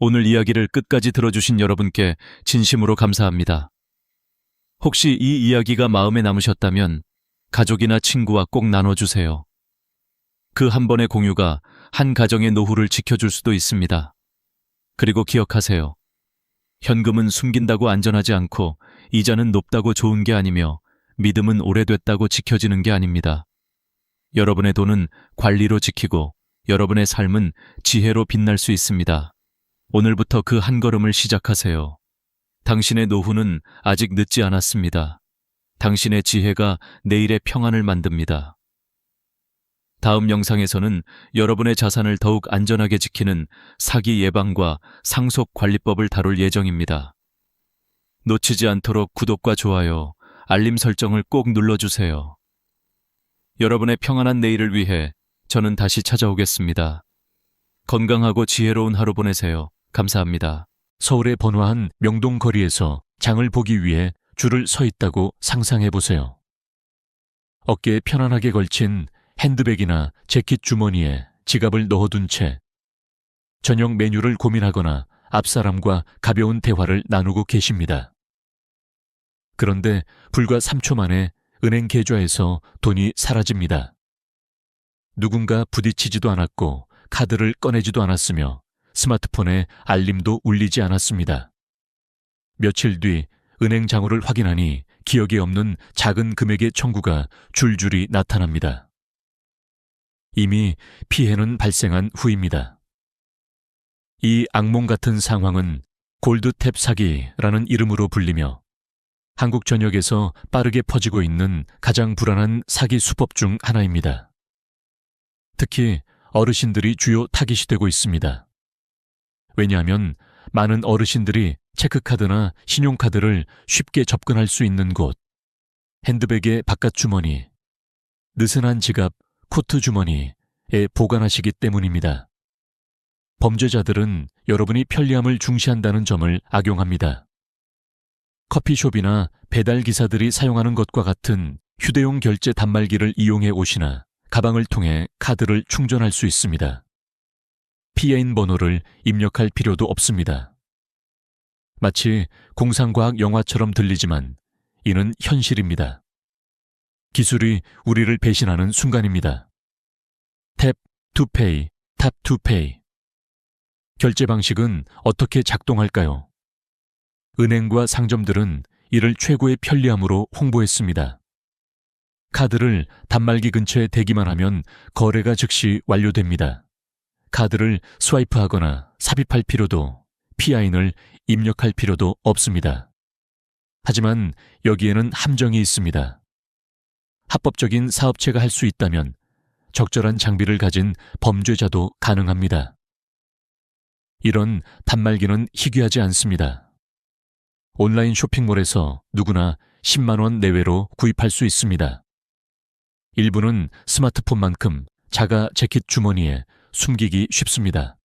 오늘 이야기를 끝까지 들어주신 여러분께 진심으로 감사합니다. 혹시 이 이야기가 마음에 남으셨다면 가족이나 친구와 꼭 나눠주세요. 그 한 번의 공유가 한 가정의 노후를 지켜줄 수도 있습니다. 그리고 기억하세요. 현금은 숨긴다고 안전하지 않고 이자는 높다고 좋은 게 아니며 믿음은 오래됐다고 지켜지는 게 아닙니다. 여러분의 돈은 관리로 지키고 여러분의 삶은 지혜로 빛날 수 있습니다. 오늘부터 그 한 걸음을 시작하세요. 당신의 노후는 아직 늦지 않았습니다. 당신의 지혜가 내일의 평안을 만듭니다. 다음 영상에서는 여러분의 자산을 더욱 안전하게 지키는 사기 예방과 상속 관리법을 다룰 예정입니다. 놓치지 않도록 구독과 좋아요, 알림 설정을 꼭 눌러주세요. 여러분의 평안한 내일을 위해 저는 다시 찾아오겠습니다. 건강하고 지혜로운 하루 보내세요. 감사합니다. 서울의 번화한 명동거리에서 장을 보기 위해 줄을 서 있다고 상상해 보세요. 어깨에 편안하게 걸친 핸드백이나 재킷 주머니에 지갑을 넣어둔 채 저녁 메뉴를 고민하거나 앞사람과 가벼운 대화를 나누고 계십니다. 그런데 불과 3초 만에 은행 계좌에서 돈이 사라집니다. 누군가 부딪히지도 않았고 카드를 꺼내지도 않았으며 스마트폰에 알림도 울리지 않았습니다. 며칠 뒤 은행 장부를 확인하니 기억에 없는 작은 금액의 청구가 줄줄이 나타납니다. 이미 피해는 발생한 후입니다. 이 악몽 같은 상황은 골드탭 사기라는 이름으로 불리며 한국 전역에서 빠르게 퍼지고 있는 가장 불안한 사기 수법 중 하나입니다. 특히 어르신들이 주요 타깃이 되고 있습니다. 왜냐하면 많은 어르신들이 체크카드나 신용카드를 쉽게 접근할 수 있는 곳, 핸드백의 바깥 주머니, 느슨한 지갑, 코트 주머니에 보관하시기 때문입니다. 범죄자들은 여러분이 편리함을 중시한다는 점을 악용합니다. 커피숍이나 배달기사들이 사용하는 것과 같은 휴대용 결제 단말기를 이용해 오시나 가방을 통해 카드를 충전할 수 있습니다. 피해인 번호를 입력할 필요도 없습니다. 마치 공상과학 영화처럼 들리지만 이는 현실입니다. 기술이 우리를 배신하는 순간입니다. 탭 투 페이, 탑 투 페이. 결제 방식은 어떻게 작동할까요? 은행과 상점들은 이를 최고의 편리함으로 홍보했습니다. 카드를 단말기 근처에 대기만 하면 거래가 즉시 완료됩니다. 카드를 스와이프하거나 삽입할 필요도, PIN을 입력할 필요도 없습니다. 하지만 여기에는 함정이 있습니다. 합법적인 사업체가 할 수 있다면 적절한 장비를 가진 범죄자도 가능합니다. 이런 단말기는 희귀하지 않습니다. 온라인 쇼핑몰에서 누구나 10만 원 내외로 구입할 수 있습니다. 일부는 스마트폰만큼 자가 재킷 주머니에 숨기기 쉽습니다.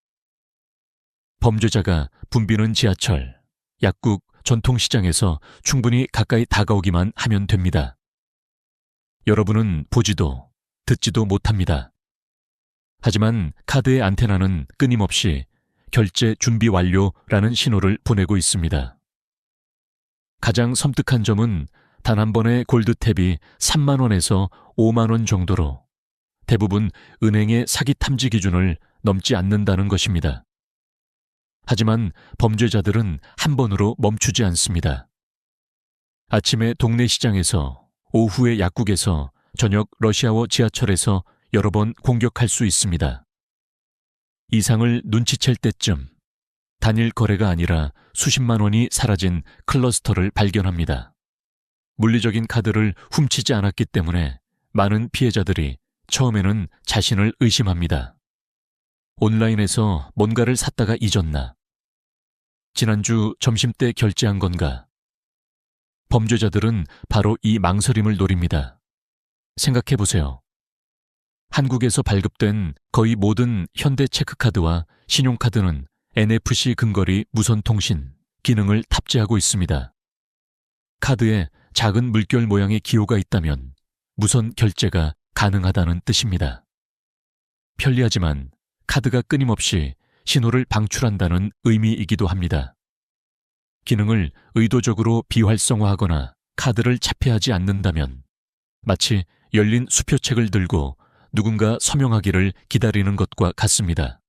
범죄자가 붐비는 지하철, 약국, 전통시장에서 충분히 가까이 다가오기만 하면 됩니다. 여러분은 보지도 듣지도 못합니다. 하지만 카드의 안테나는 끊임없이 결제 준비 완료라는 신호를 보내고 있습니다. 가장 섬뜩한 점은 단 한 번의 골드탭이 3만 원에서 5만 원 정도로 대부분 은행의 사기 탐지 기준을 넘지 않는다는 것입니다. 하지만 범죄자들은 한 번으로 멈추지 않습니다. 아침에 동네 시장에서, 오후에 약국에서, 저녁 러시아워 지하철에서 여러 번 공격할 수 있습니다. 이상을 눈치챌 때쯤 단일 거래가 아니라 수십만 원이 사라진 클러스터를 발견합니다. 물리적인 카드를 훔치지 않았기 때문에 많은 피해자들이 처음에는 자신을 의심합니다. 온라인에서 뭔가를 샀다가 잊었나? 지난주 점심때 결제한 건가? 범죄자들은 바로 이 망설임을 노립니다. 생각해보세요. 한국에서 발급된 거의 모든 현대 체크카드와 신용카드는 NFC 근거리 무선통신 기능을 탑재하고 있습니다. 카드에 작은 물결 모양의 기호가 있다면 무선 결제가 가능하다는 뜻입니다. 편리하지만 카드가 끊임없이 신호를 방출한다는 의미이기도 합니다. 기능을 의도적으로 비활성화하거나 카드를 차폐하지 않는다면 마치 열린 수표책을 들고 누군가 서명하기를 기다리는 것과 같습니다.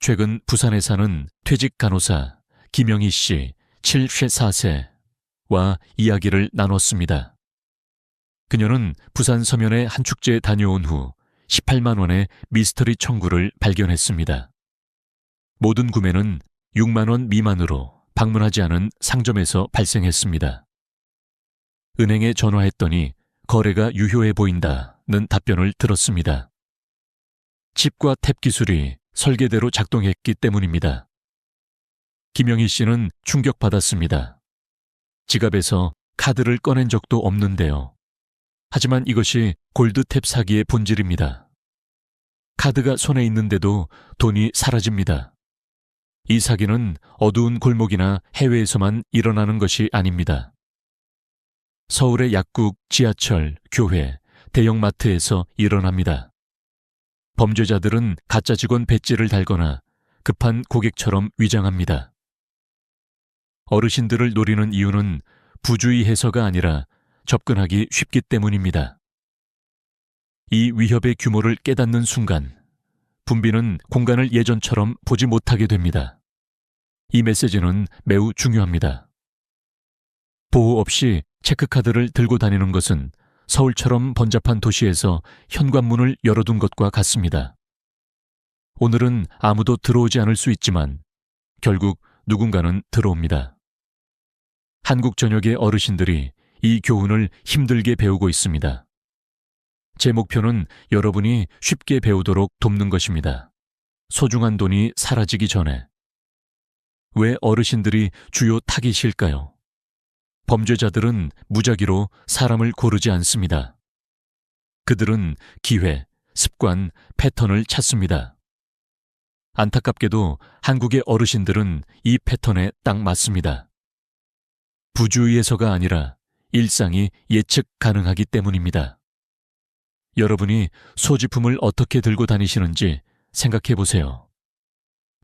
최근 부산에 사는 퇴직 간호사 김영희 씨 74세와 이야기를 나눴습니다. 그녀는 부산 서면의 한 축제에 다녀온 후 18만 원의 미스터리 청구를 발견했습니다. 모든 구매는 6만 원 미만으로 방문하지 않은 상점에서 발생했습니다. 은행에 전화했더니 거래가 유효해 보인다는 답변을 들었습니다. 칩과 탭 기술이 설계대로 작동했기 때문입니다. 김영희 씨는 충격받았습니다. 지갑에서 카드를 꺼낸 적도 없는데요. 하지만 이것이 골드탭 사기의 본질입니다. 카드가 손에 있는데도 돈이 사라집니다. 이 사기는 어두운 골목이나 해외에서만 일어나는 것이 아닙니다. 서울의 약국, 지하철, 교회, 대형마트에서 일어납니다. 범죄자들은 가짜 직원 배지를 달거나 급한 고객처럼 위장합니다. 어르신들을 노리는 이유는 부주의해서가 아니라 접근하기 쉽기 때문입니다. 이 위협의 규모를 깨닫는 순간 붐비는 공간을 예전처럼 보지 못하게 됩니다. 이 메시지는 매우 중요합니다. 보호 없이 체크카드를 들고 다니는 것은 서울처럼 번잡한 도시에서 현관문을 열어둔 것과 같습니다. 오늘은 아무도 들어오지 않을 수 있지만 결국 누군가는 들어옵니다. 한국 전역의 어르신들이 이 교훈을 힘들게 배우고 있습니다. 제 목표는 여러분이 쉽게 배우도록 돕는 것입니다. 소중한 돈이 사라지기 전에. 왜 어르신들이 주요 타깃일까요? 범죄자들은 무작위로 사람을 고르지 않습니다. 그들은 기회, 습관, 패턴을 찾습니다. 안타깝게도 한국의 어르신들은 이 패턴에 딱 맞습니다. 부주의에서가 아니라 일상이 예측 가능하기 때문입니다. 여러분이 소지품을 어떻게 들고 다니시는지 생각해 보세요.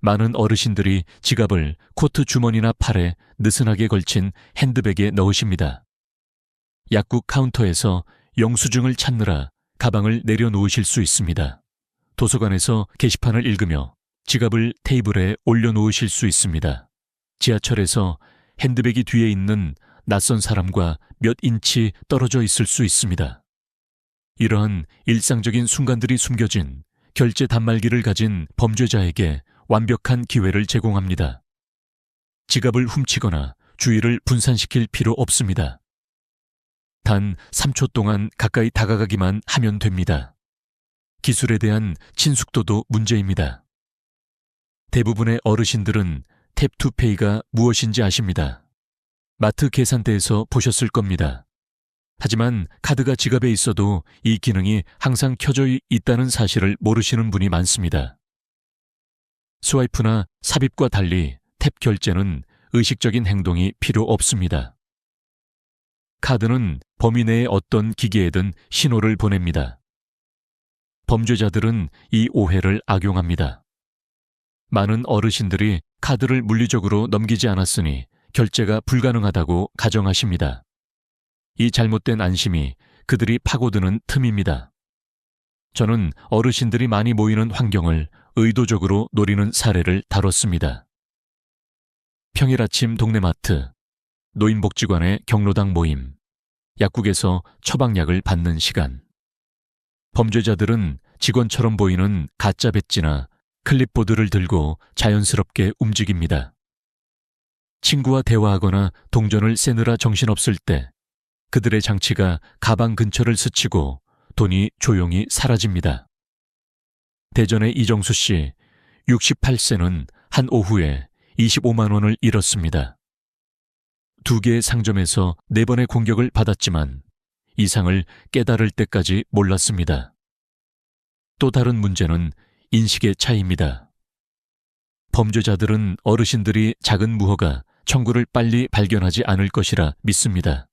많은 어르신들이 지갑을 코트 주머니나 팔에 느슨하게 걸친 핸드백에 넣으십니다. 약국 카운터에서 영수증을 찾느라 가방을 내려놓으실 수 있습니다. 도서관에서 게시판을 읽으며 지갑을 테이블에 올려놓으실 수 있습니다. 지하철에서 핸드백이 뒤에 있는 낯선 사람과 몇 인치 떨어져 있을 수 있습니다. 이러한 일상적인 순간들이 숨겨진 결제 단말기를 가진 범죄자에게 완벽한 기회를 제공합니다. 지갑을 훔치거나 주의를 분산시킬 필요 없습니다. 단 3초 동안 가까이 다가가기만 하면 됩니다. 기술에 대한 친숙도도 문제입니다. 대부분의 어르신들은 탭투페이가 무엇인지 아십니다. 마트 계산대에서 보셨을 겁니다. 하지만 카드가 지갑에 있어도 이 기능이 항상 켜져 있다는 사실을 모르시는 분이 많습니다. 스와이프나 삽입과 달리 탭 결제는 의식적인 행동이 필요 없습니다. 카드는 범위 내의 어떤 기기에든 신호를 보냅니다. 범죄자들은 이 오해를 악용합니다. 많은 어르신들이 카드를 물리적으로 넘기지 않았으니 결제가 불가능하다고 가정하십니다. 이 잘못된 안심이 그들이 파고드는 틈입니다. 저는 어르신들이 많이 모이는 환경을 의도적으로 노리는 사례를 다뤘습니다. 평일 아침 동네 마트, 노인복지관의 경로당 모임, 약국에서 처방약을 받는 시간. 범죄자들은 직원처럼 보이는 가짜 배지나 클립보드를 들고 자연스럽게 움직입니다. 친구와 대화하거나 동전을 세느라 정신없을 때 그들의 장치가 가방 근처를 스치고 돈이 조용히 사라집니다. 대전의 이정수 씨, 68세는 한 오후에 25만 원을 잃었습니다. 2개의 상점에서 4번의 공격을 받았지만 이상을 깨달을 때까지 몰랐습니다. 또 다른 문제는 인식의 차이입니다. 범죄자들은 어르신들이 작은 무허가 청구를 빨리 발견하지 않을 것이라 믿습니다.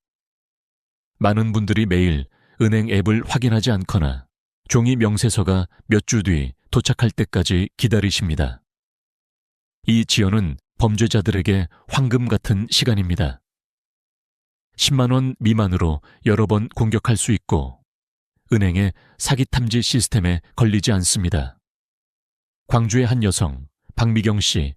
많은 분들이 매일 은행 앱을 확인하지 않거나 종이 명세서가 몇 주 뒤 도착할 때까지 기다리십니다. 이 지연은 범죄자들에게 황금 같은 시간입니다. 10만 원 미만으로 여러 번 공격할 수 있고 은행의 사기 탐지 시스템에 걸리지 않습니다. 광주의 한 여성, 박미경 씨,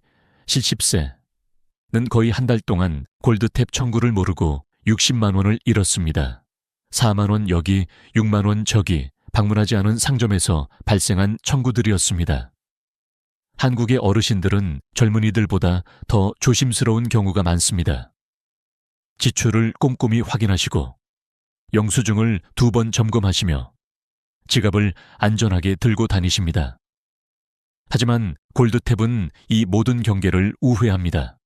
70세는 거의 한 달 동안 골드탭 청구를 모르고 60만 원을 잃었습니다. 4만 원 여기, 6만 원 저기 방문하지 않은 상점에서 발생한 청구들이었습니다. 한국의 어르신들은 젊은이들보다 더 조심스러운 경우가 많습니다. 지출을 꼼꼼히 확인하시고 영수증을 2번 점검하시며 지갑을 안전하게 들고 다니십니다. 하지만 골드탭은 이 모든 경계를 우회합니다.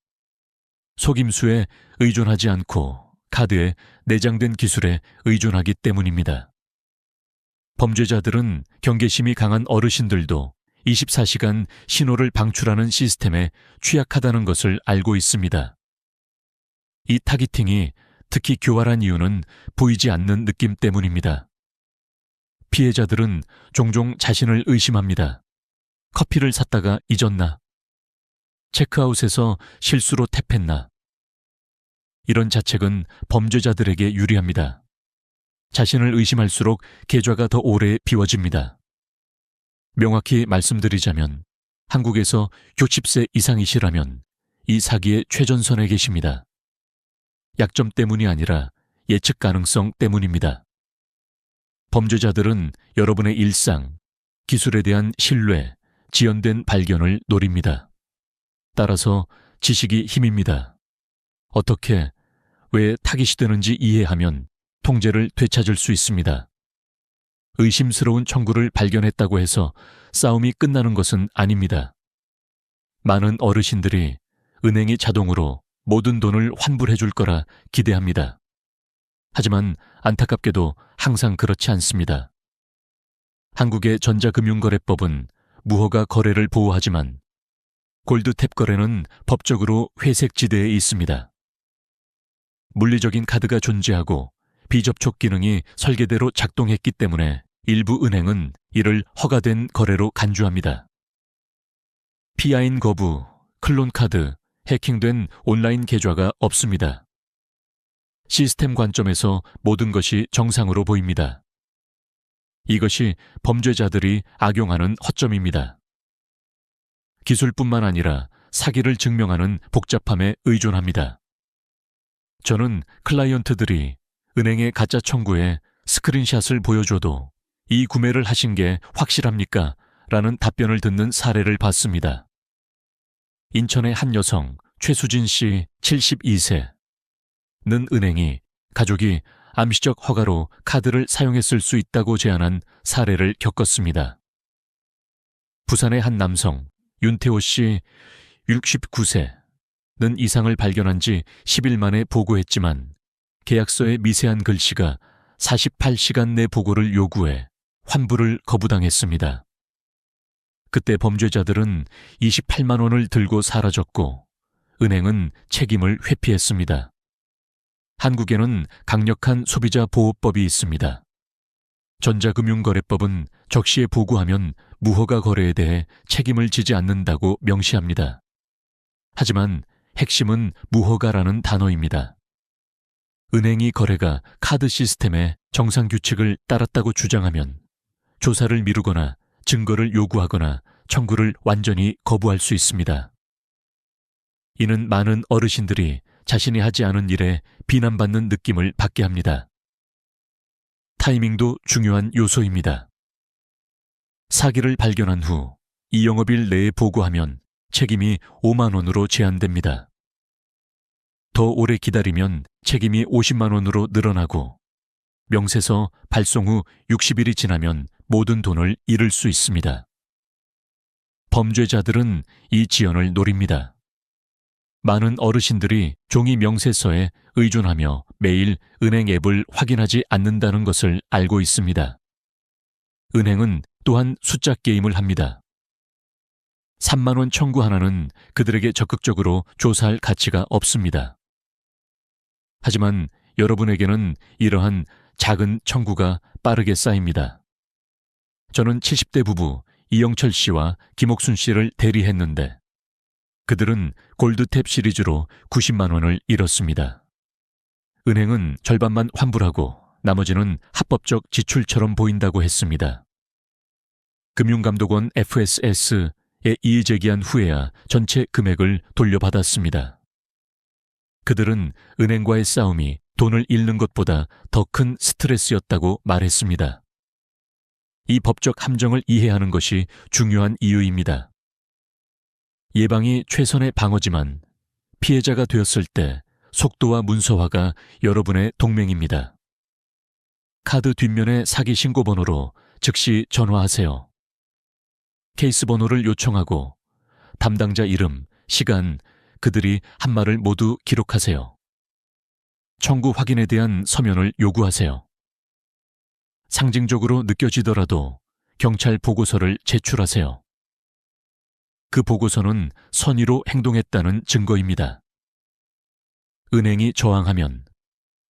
속임수에 의존하지 않고 카드에 내장된 기술에 의존하기 때문입니다. 범죄자들은 경계심이 강한 어르신들도 24시간 신호를 방출하는 시스템에 취약하다는 것을 알고 있습니다. 이 타깃팅이 특히 교활한 이유는 보이지 않는 느낌 때문입니다. 피해자들은 종종 자신을 의심합니다. 커피를 샀다가 잊었나? 체크아웃에서 실수로 탭했나? 이런 자책은 범죄자들에게 유리합니다. 자신을 의심할수록 계좌가 더 오래 비워집니다. 명확히 말씀드리자면 한국에서 60세 이상이시라면 이 사기의 최전선에 계십니다. 약점 때문이 아니라 예측 가능성 때문입니다. 범죄자들은 여러분의 일상, 기술에 대한 신뢰, 지연된 발견을 노립니다. 따라서 지식이 힘입니다. 어떻게, 왜 타깃이 되는지 이해하면 통제를 되찾을 수 있습니다. 의심스러운 청구를 발견했다고 해서 싸움이 끝나는 것은 아닙니다. 많은 어르신들이 은행이 자동으로 모든 돈을 환불해 줄 거라 기대합니다. 하지만 안타깝게도 항상 그렇지 않습니다. 한국의 전자금융거래법은 무허가 거래를 보호하지만 골드탭 거래는 법적으로 회색 지대에 있습니다. 물리적인 카드가 존재하고 비접촉 기능이 설계대로 작동했기 때문에 일부 은행은 이를 허가된 거래로 간주합니다. 피아인 거부, 클론 카드, 해킹된 온라인 계좌가 없습니다. 시스템 관점에서 모든 것이 정상으로 보입니다. 이것이 범죄자들이 악용하는 허점입니다. 기술뿐만 아니라 사기를 증명하는 복잡함에 의존합니다. 저는 클라이언트들이 은행의 가짜 청구에 스크린샷을 보여줘도 이 구매를 하신 게 확실합니까? 라는 답변을 듣는 사례를 봤습니다. 인천의 한 여성 최수진 씨 72세는 은행이 가족이 암시적 허가로 카드를 사용했을 수 있다고 제안한 사례를 겪었습니다. 부산의 한 남성 윤태호 씨 69세는 이상을 발견한 지 10일 만에 보고했지만 계약서의 미세한 글씨가 48시간 내 보고를 요구해 환불을 거부당했습니다. 그때 범죄자들은 28만 원을 들고 사라졌고 은행은 책임을 회피했습니다. 한국에는 강력한 소비자 보호법이 있습니다. 전자금융거래법은 적시에 보고하면 무허가 거래에 대해 책임을 지지 않는다고 명시합니다. 하지만 핵심은 무허가라는 단어입니다. 은행이 거래가 카드 시스템의 정상 규칙을 따랐다고 주장하면 조사를 미루거나 증거를 요구하거나 청구를 완전히 거부할 수 있습니다. 이는 많은 어르신들이 자신이 하지 않은 일에 비난받는 느낌을 받게 합니다. 타이밍도 중요한 요소입니다. 사기를 발견한 후 이 영업일 내에 보고하면 책임이 5만 원으로 제한됩니다. 더 오래 기다리면 책임이 50만 원으로 늘어나고 명세서 발송 후 60일이 지나면 모든 돈을 잃을 수 있습니다. 범죄자들은 이 지연을 노립니다. 많은 어르신들이 종이 명세서에 의존하며 매일 은행 앱을 확인하지 않는다는 것을 알고 있습니다. 은행은 또한 숫자 게임을 합니다. 3만 원 청구 하나는 그들에게 적극적으로 조사할 가치가 없습니다. 하지만 여러분에게는 이러한 작은 청구가 빠르게 쌓입니다. 저는 70대 부부 이영철 씨와 김옥순 씨를 대리했는데 그들은 골드탭 시리즈로 90만 원을 잃었습니다. 은행은 절반만 환불하고 나머지는 합법적 지출처럼 보인다고 했습니다. 금융감독원 FSS에 이의 제기한 후에야 전체 금액을 돌려받았습니다. 그들은 은행과의 싸움이 돈을 잃는 것보다 더 큰 스트레스였다고 말했습니다. 이 법적 함정을 이해하는 것이 중요한 이유입니다. 예방이 최선의 방어지만 피해자가 되었을 때 속도와 문서화가 여러분의 동맹입니다. 카드 뒷면의 사기 신고 번호로 즉시 전화하세요. 케이스 번호를 요청하고 담당자 이름, 시간, 그들이 한 말을 모두 기록하세요. 청구 확인에 대한 서면을 요구하세요. 상징적으로 느껴지더라도 경찰 보고서를 제출하세요. 그 보고서는 선의로 행동했다는 증거입니다. 은행이 저항하면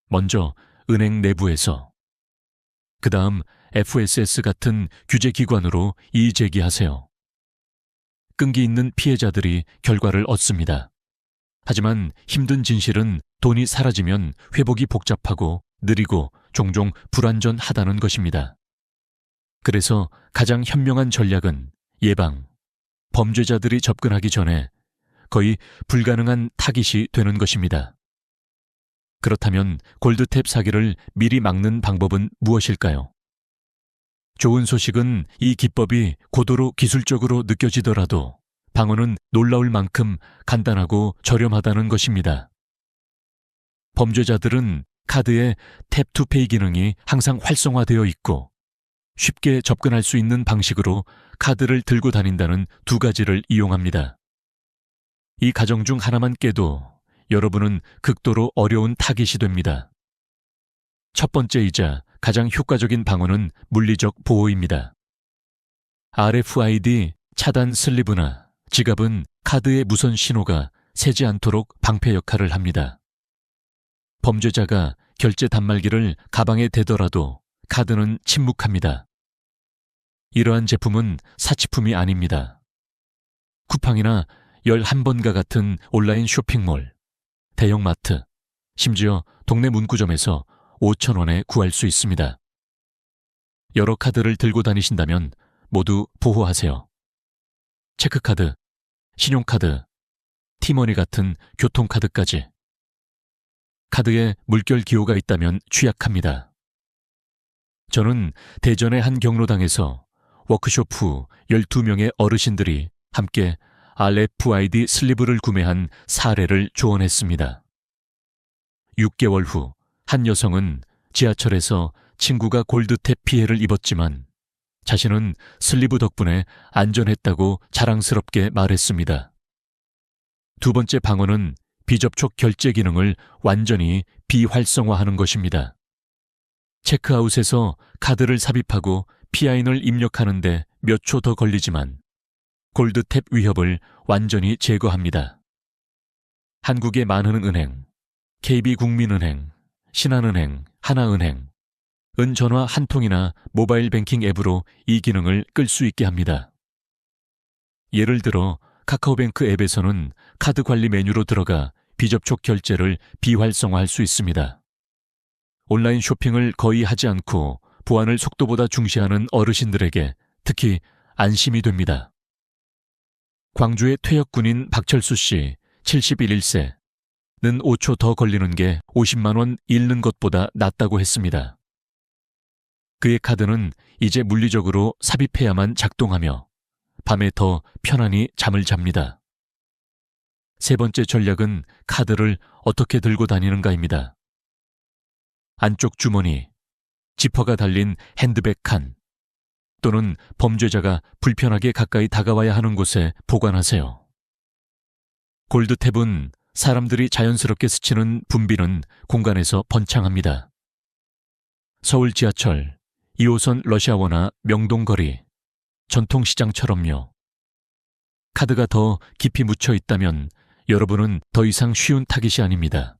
먼저 은행 내부에서, 그 다음 FSS 같은 규제기관으로 이의 제기하세요. 끈기 있는 피해자들이 결과를 얻습니다. 하지만 힘든 진실은 돈이 사라지면 회복이 복잡하고 느리고 종종 불완전하다는 것입니다. 그래서 가장 현명한 전략은 예방, 범죄자들이 접근하기 전에 거의 불가능한 타깃이 되는 것입니다. 그렇다면 골드탭 사기를 미리 막는 방법은 무엇일까요? 좋은 소식은 이 기법이 고도로 기술적으로 느껴지더라도 방어는 놀라울 만큼 간단하고 저렴하다는 것입니다. 범죄자들은 카드에 탭2페이 기능이 항상 활성화되어 있고 쉽게 접근할 수 있는 방식으로 카드를 들고 다닌다는 두 가지를 이용합니다. 이 가정 중 하나만 깨도 여러분은 극도로 어려운 타깃이 됩니다. 첫 번째이자 가장 효과적인 방어는 물리적 보호입니다. RFID 차단 슬리브나 지갑은 카드의 무선 신호가 새지 않도록 방패 역할을 합니다. 범죄자가 결제 단말기를 가방에 대더라도 카드는 침묵합니다. 이러한 제품은 사치품이 아닙니다. 쿠팡이나 11번가 같은 온라인 쇼핑몰, 대형마트, 심지어 동네 문구점에서 5,000원에 구할 수 있습니다. 여러 카드를 들고 다니신다면 모두 보호하세요. 체크카드, 신용카드, 티머니 같은 교통카드까지. 카드에 물결 기호가 있다면 취약합니다. 저는 대전의 한 경로당에서 워크숍 후 12명의 어르신들이 함께 RFID 슬리브를 구매한 사례를 조언했습니다. 6개월 후 한 여성은 지하철에서 친구가 골드탭 피해를 입었지만 자신은 슬리브 덕분에 안전했다고 자랑스럽게 말했습니다. 두 번째 방어는 비접촉 결제 기능을 완전히 비활성화하는 것입니다. 체크아웃에서 카드를 삽입하고 PIN을 입력하는데 몇 초 더 걸리지만 골드탭 위협을 완전히 제거합니다. 한국의 많은 은행, KB국민은행, 신한은행, 하나은행, 은전화 한 통이나 모바일 뱅킹 앱으로 이 기능을 끌 수 있게 합니다. 예를 들어 카카오뱅크 앱에서는 카드 관리 메뉴로 들어가 비접촉 결제를 비활성화할 수 있습니다. 온라인 쇼핑을 거의 하지 않고 보안을 속도보다 중시하는 어르신들에게 특히 안심이 됩니다. 광주의 퇴역군인 박철수 씨 71세 는 5초 더 걸리는 게 50만 원 잃는 것보다 낫다고 했습니다. 그의 카드는 이제 물리적으로 삽입해야만 작동하며 밤에 더 편안히 잠을 잡니다. 세 번째 전략은 카드를 어떻게 들고 다니는가입니다. 안쪽 주머니, 지퍼가 달린 핸드백 칸 또는 범죄자가 불편하게 가까이 다가와야 하는 곳에 보관하세요. 골드탭은 사람들이 자연스럽게 스치는 붐비는 공간에서 번창합니다. 서울 지하철, 2호선 러시아워나 명동거리, 전통시장처럼요. 카드가 더 깊이 묻혀 있다면 여러분은 더 이상 쉬운 타깃이 아닙니다.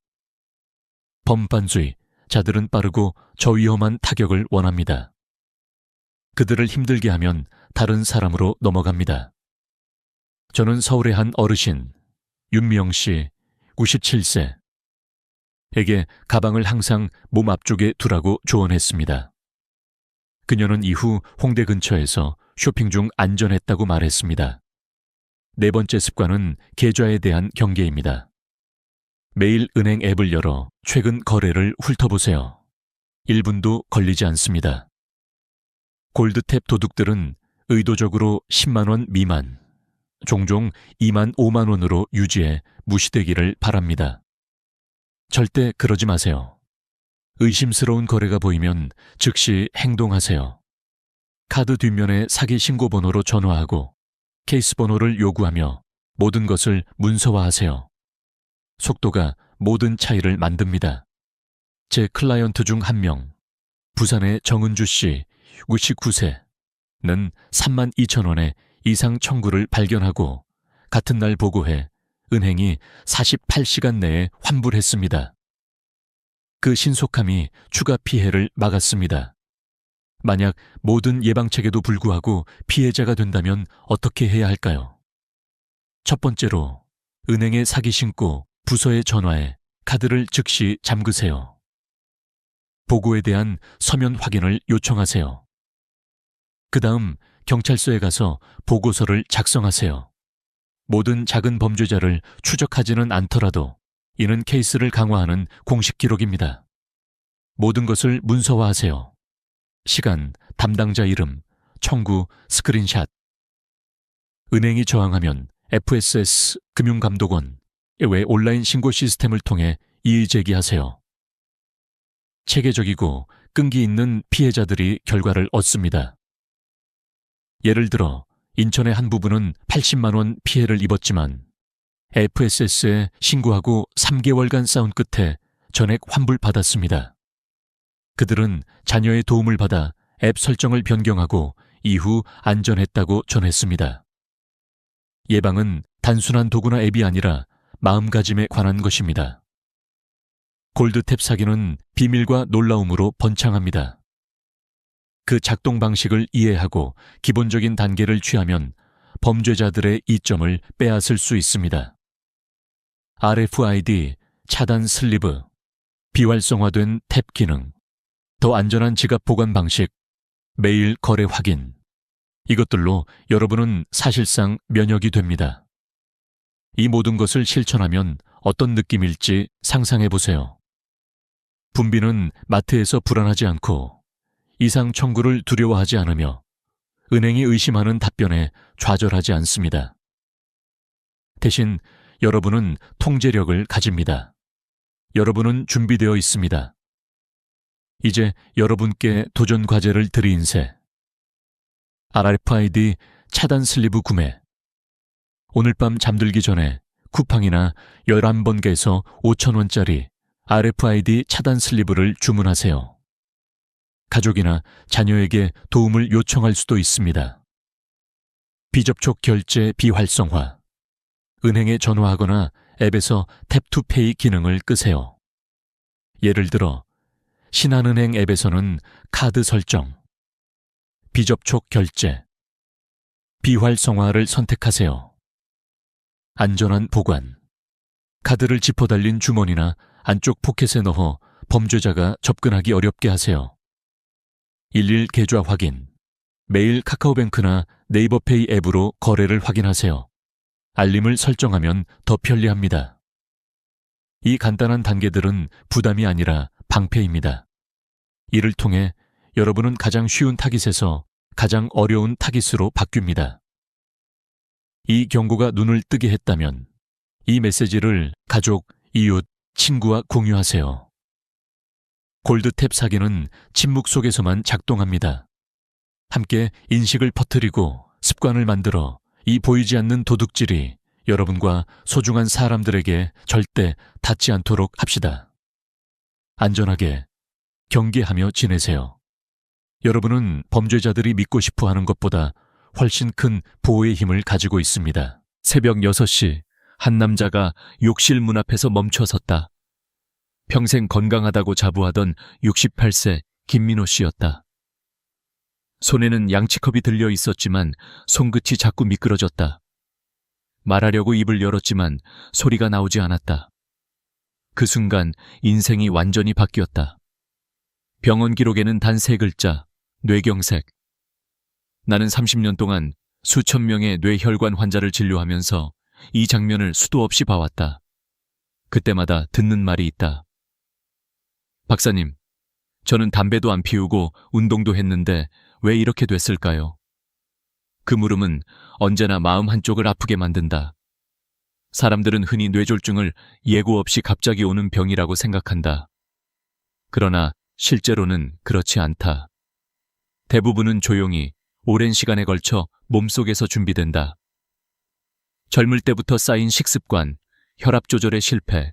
범반주의, 자들은 빠르고 저위험한 타격을 원합니다. 그들을 힘들게 하면 다른 사람으로 넘어갑니다. 저는 서울의 한 어르신, 윤미영 씨, 97세, 에게 가방을 항상 몸 앞쪽에 두라고 조언했습니다. 그녀는 이후 홍대 근처에서 쇼핑 중 안전했다고 말했습니다. 네 번째 습관은 계좌에 대한 경계입니다. 매일 은행 앱을 열어 최근 거래를 훑어보세요. 1분도 걸리지 않습니다. 골드탭 도둑들은 의도적으로 10만 원 미만, 종종 2만 5만 원으로 유지해 무시되기를 바랍니다. 절대 그러지 마세요. 의심스러운 거래가 보이면 즉시 행동하세요. 카드 뒷면에 사기 신고 번호로 전화하고 케이스 번호를 요구하며 모든 것을 문서화하세요. 속도가 모든 차이를 만듭니다. 제 클라이언트 중 한 명, 부산의 정은주 씨, 59세는 32,000원의 이상 청구를 발견하고 같은 날 보고해 은행이 48시간 내에 환불했습니다. 그 신속함이 추가 피해를 막았습니다. 만약 모든 예방책에도 불구하고 피해자가 된다면 어떻게 해야 할까요? 첫 번째로 은행에 사기 신고 부서에 전화해 카드를 즉시 잠그세요. 보고에 대한 서면 확인을 요청하세요. 그 다음 경찰서에 가서 보고서를 작성하세요. 모든 작은 범죄자를 추적하지는 않더라도 이는 케이스를 강화하는 공식 기록입니다. 모든 것을 문서화하세요. 시간, 담당자 이름, 청구, 스크린샷. 은행이 저항하면 FSS 금융감독원 외 온라인 신고 시스템을 통해 이의 제기하세요. 체계적이고 끈기 있는 피해자들이 결과를 얻습니다. 예를 들어 인천의 한 부부는 80만 원 피해를 입었지만 FSS에 신고하고 3개월간 싸운 끝에 전액 환불받았습니다. 그들은 자녀의 도움을 받아 앱 설정을 변경하고 이후 안전했다고 전했습니다. 예방은 단순한 도구나 앱이 아니라 마음가짐에 관한 것입니다. 골드탭 사기는 비밀과 놀라움으로 번창합니다. 그 작동 방식을 이해하고 기본적인 단계를 취하면 범죄자들의 이점을 빼앗을 수 있습니다. RFID, 차단 슬리브, 비활성화된 탭 기능, 더 안전한 지갑 보관 방식, 매일 거래 확인. 이것들로 여러분은 사실상 면역이 됩니다. 이 모든 것을 실천하면 어떤 느낌일지 상상해 보세요. 분비는 마트에서 불안하지 않고 이상 청구를 두려워하지 않으며 은행이 의심하는 답변에 좌절하지 않습니다. 대신 여러분은 통제력을 가집니다. 여러분은 준비되어 있습니다. 이제 여러분께 도전 과제를 드리인세. RFID 차단 슬리브 구매. 오늘 밤 잠들기 전에 쿠팡이나 11번개에서 5,000원짜리 RFID 차단 슬리브를 주문하세요. 가족이나 자녀에게 도움을 요청할 수도 있습니다. 비접촉 결제 비활성화. 은행에 전화하거나 앱에서 탭투페이 기능을 끄세요. 예를 들어 신한은행 앱에서는 카드 설정, 비접촉 결제, 비활성화를 선택하세요. 안전한 보관. 카드를 지퍼 달린 주머니나 안쪽 포켓에 넣어 범죄자가 접근하기 어렵게 하세요. 일일 계좌 확인. 매일 카카오뱅크나 네이버페이 앱으로 거래를 확인하세요. 알림을 설정하면 더 편리합니다. 이 간단한 단계들은 부담이 아니라 방패입니다. 이를 통해 여러분은 가장 쉬운 타깃에서 가장 어려운 타깃으로 바뀝니다. 이 경고가 눈을 뜨게 했다면 이 메시지를 가족, 이웃, 친구와 공유하세요. 골드탭 사기는 침묵 속에서만 작동합니다. 함께 인식을 퍼뜨리고 습관을 만들어 이 보이지 않는 도둑질이 여러분과 소중한 사람들에게 절대 닿지 않도록 합시다. 안전하게, 경계하며 지내세요. 여러분은 범죄자들이 믿고 싶어 하는 것보다 훨씬 큰 보호의 힘을 가지고 있습니다. 새벽 6시, 한 남자가 욕실 문 앞에서 멈춰섰다. 평생 건강하다고 자부하던 68세 김민호 씨였다. 손에는 양치컵이 들려 있었지만 손끝이 자꾸 미끄러졌다. 말하려고 입을 열었지만 소리가 나오지 않았다. 그 순간 인생이 완전히 바뀌었다. 병원 기록에는 단 3글자, 뇌경색. 나는 30년 동안 수천 명의 뇌혈관 환자를 진료하면서 이 장면을 수도 없이 봐왔다. 그때마다 듣는 말이 있다. 박사님, 저는 담배도 안 피우고 운동도 했는데 왜 이렇게 됐을까요? 그 물음은 언제나 마음 한쪽을 아프게 만든다. 사람들은 흔히 뇌졸중을 예고 없이 갑자기 오는 병이라고 생각한다. 그러나 실제로는 그렇지 않다. 대부분은 조용히 오랜 시간에 걸쳐 몸속에서 준비된다. 젊을 때부터 쌓인 식습관, 혈압 조절의 실패,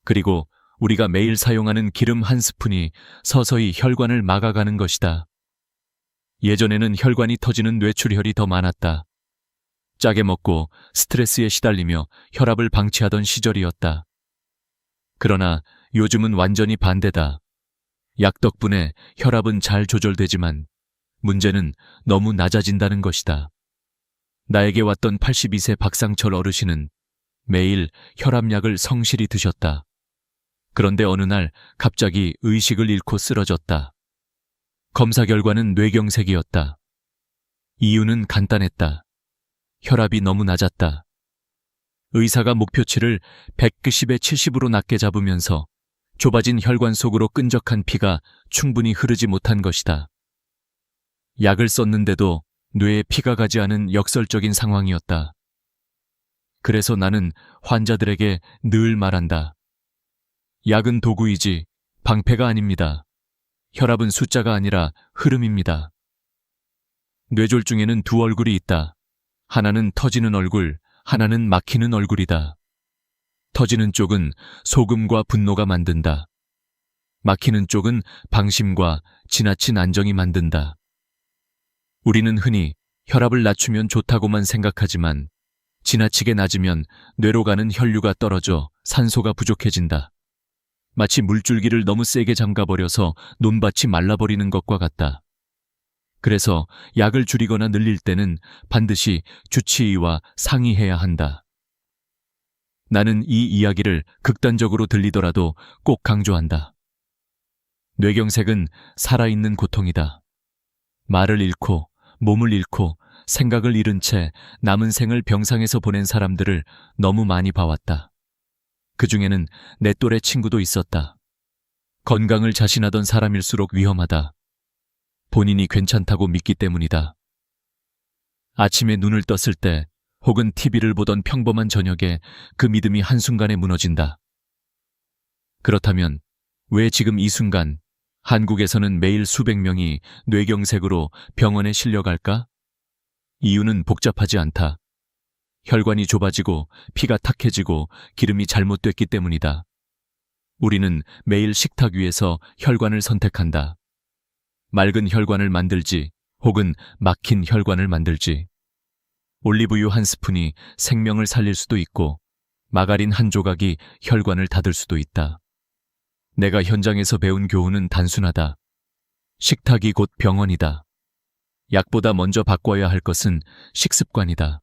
그리고 우리가 매일 사용하는 기름 한 스푼이 서서히 혈관을 막아가는 것이다. 예전에는 혈관이 터지는 뇌출혈이 더 많았다. 짜게 먹고 스트레스에 시달리며 혈압을 방치하던 시절이었다. 그러나 요즘은 완전히 반대다. 약 덕분에 혈압은 잘 조절되지만 문제는 너무 낮아진다는 것이다. 나에게 왔던 82세 박상철 어르신은 매일 혈압약을 성실히 드셨다. 그런데 어느 날 갑자기 의식을 잃고 쓰러졌다. 검사 결과는 뇌경색이었다. 이유는 간단했다. 혈압이 너무 낮았다. 의사가 목표치를 190에 70으로 낮게 잡으면서 좁아진 혈관 속으로 끈적한 피가 충분히 흐르지 못한 것이다. 약을 썼는데도 뇌에 피가 가지 않은 역설적인 상황이었다. 그래서 나는 환자들에게 늘 말한다. 약은 도구이지 방패가 아닙니다. 혈압은 숫자가 아니라 흐름입니다. 뇌졸중에는 두 얼굴이 있다. 하나는 터지는 얼굴, 하나는 막히는 얼굴이다. 터지는 쪽은 소금과 분노가 만든다. 막히는 쪽은 방심과 지나친 안정이 만든다. 우리는 흔히 혈압을 낮추면 좋다고만 생각하지만 지나치게 낮으면 뇌로 가는 혈류가 떨어져 산소가 부족해진다. 마치 물줄기를 너무 세게 잠가버려서 논밭이 말라버리는 것과 같다. 그래서 약을 줄이거나 늘릴 때는 반드시 주치의와 상의해야 한다. 나는 이 이야기를 극단적으로 들리더라도 꼭 강조한다. 뇌경색은 살아있는 고통이다. 말을 잃고 몸을 잃고 생각을 잃은 채 남은 생을 병상에서 보낸 사람들을 너무 많이 봐왔다. 그 중에는 내 또래 친구도 있었다. 건강을 자신하던 사람일수록 위험하다. 본인이 괜찮다고 믿기 때문이다. 아침에 눈을 떴을 때 혹은 TV를 보던 평범한 저녁에 그 믿음이 한순간에 무너진다. 그렇다면 왜 지금 이 순간 한국에서는 매일 수백 명이 뇌경색으로 병원에 실려갈까? 이유는 복잡하지 않다. 혈관이 좁아지고 피가 탁해지고 기름이 잘못됐기 때문이다. 우리는 매일 식탁 위에서 혈관을 선택한다. 맑은 혈관을 만들지 혹은 막힌 혈관을 만들지. 올리브유 한 스푼이 생명을 살릴 수도 있고 마가린 한 조각이 혈관을 닫을 수도 있다. 내가 현장에서 배운 교훈은 단순하다. 식탁이 곧 병원이다. 약보다 먼저 바꿔야 할 것은 식습관이다.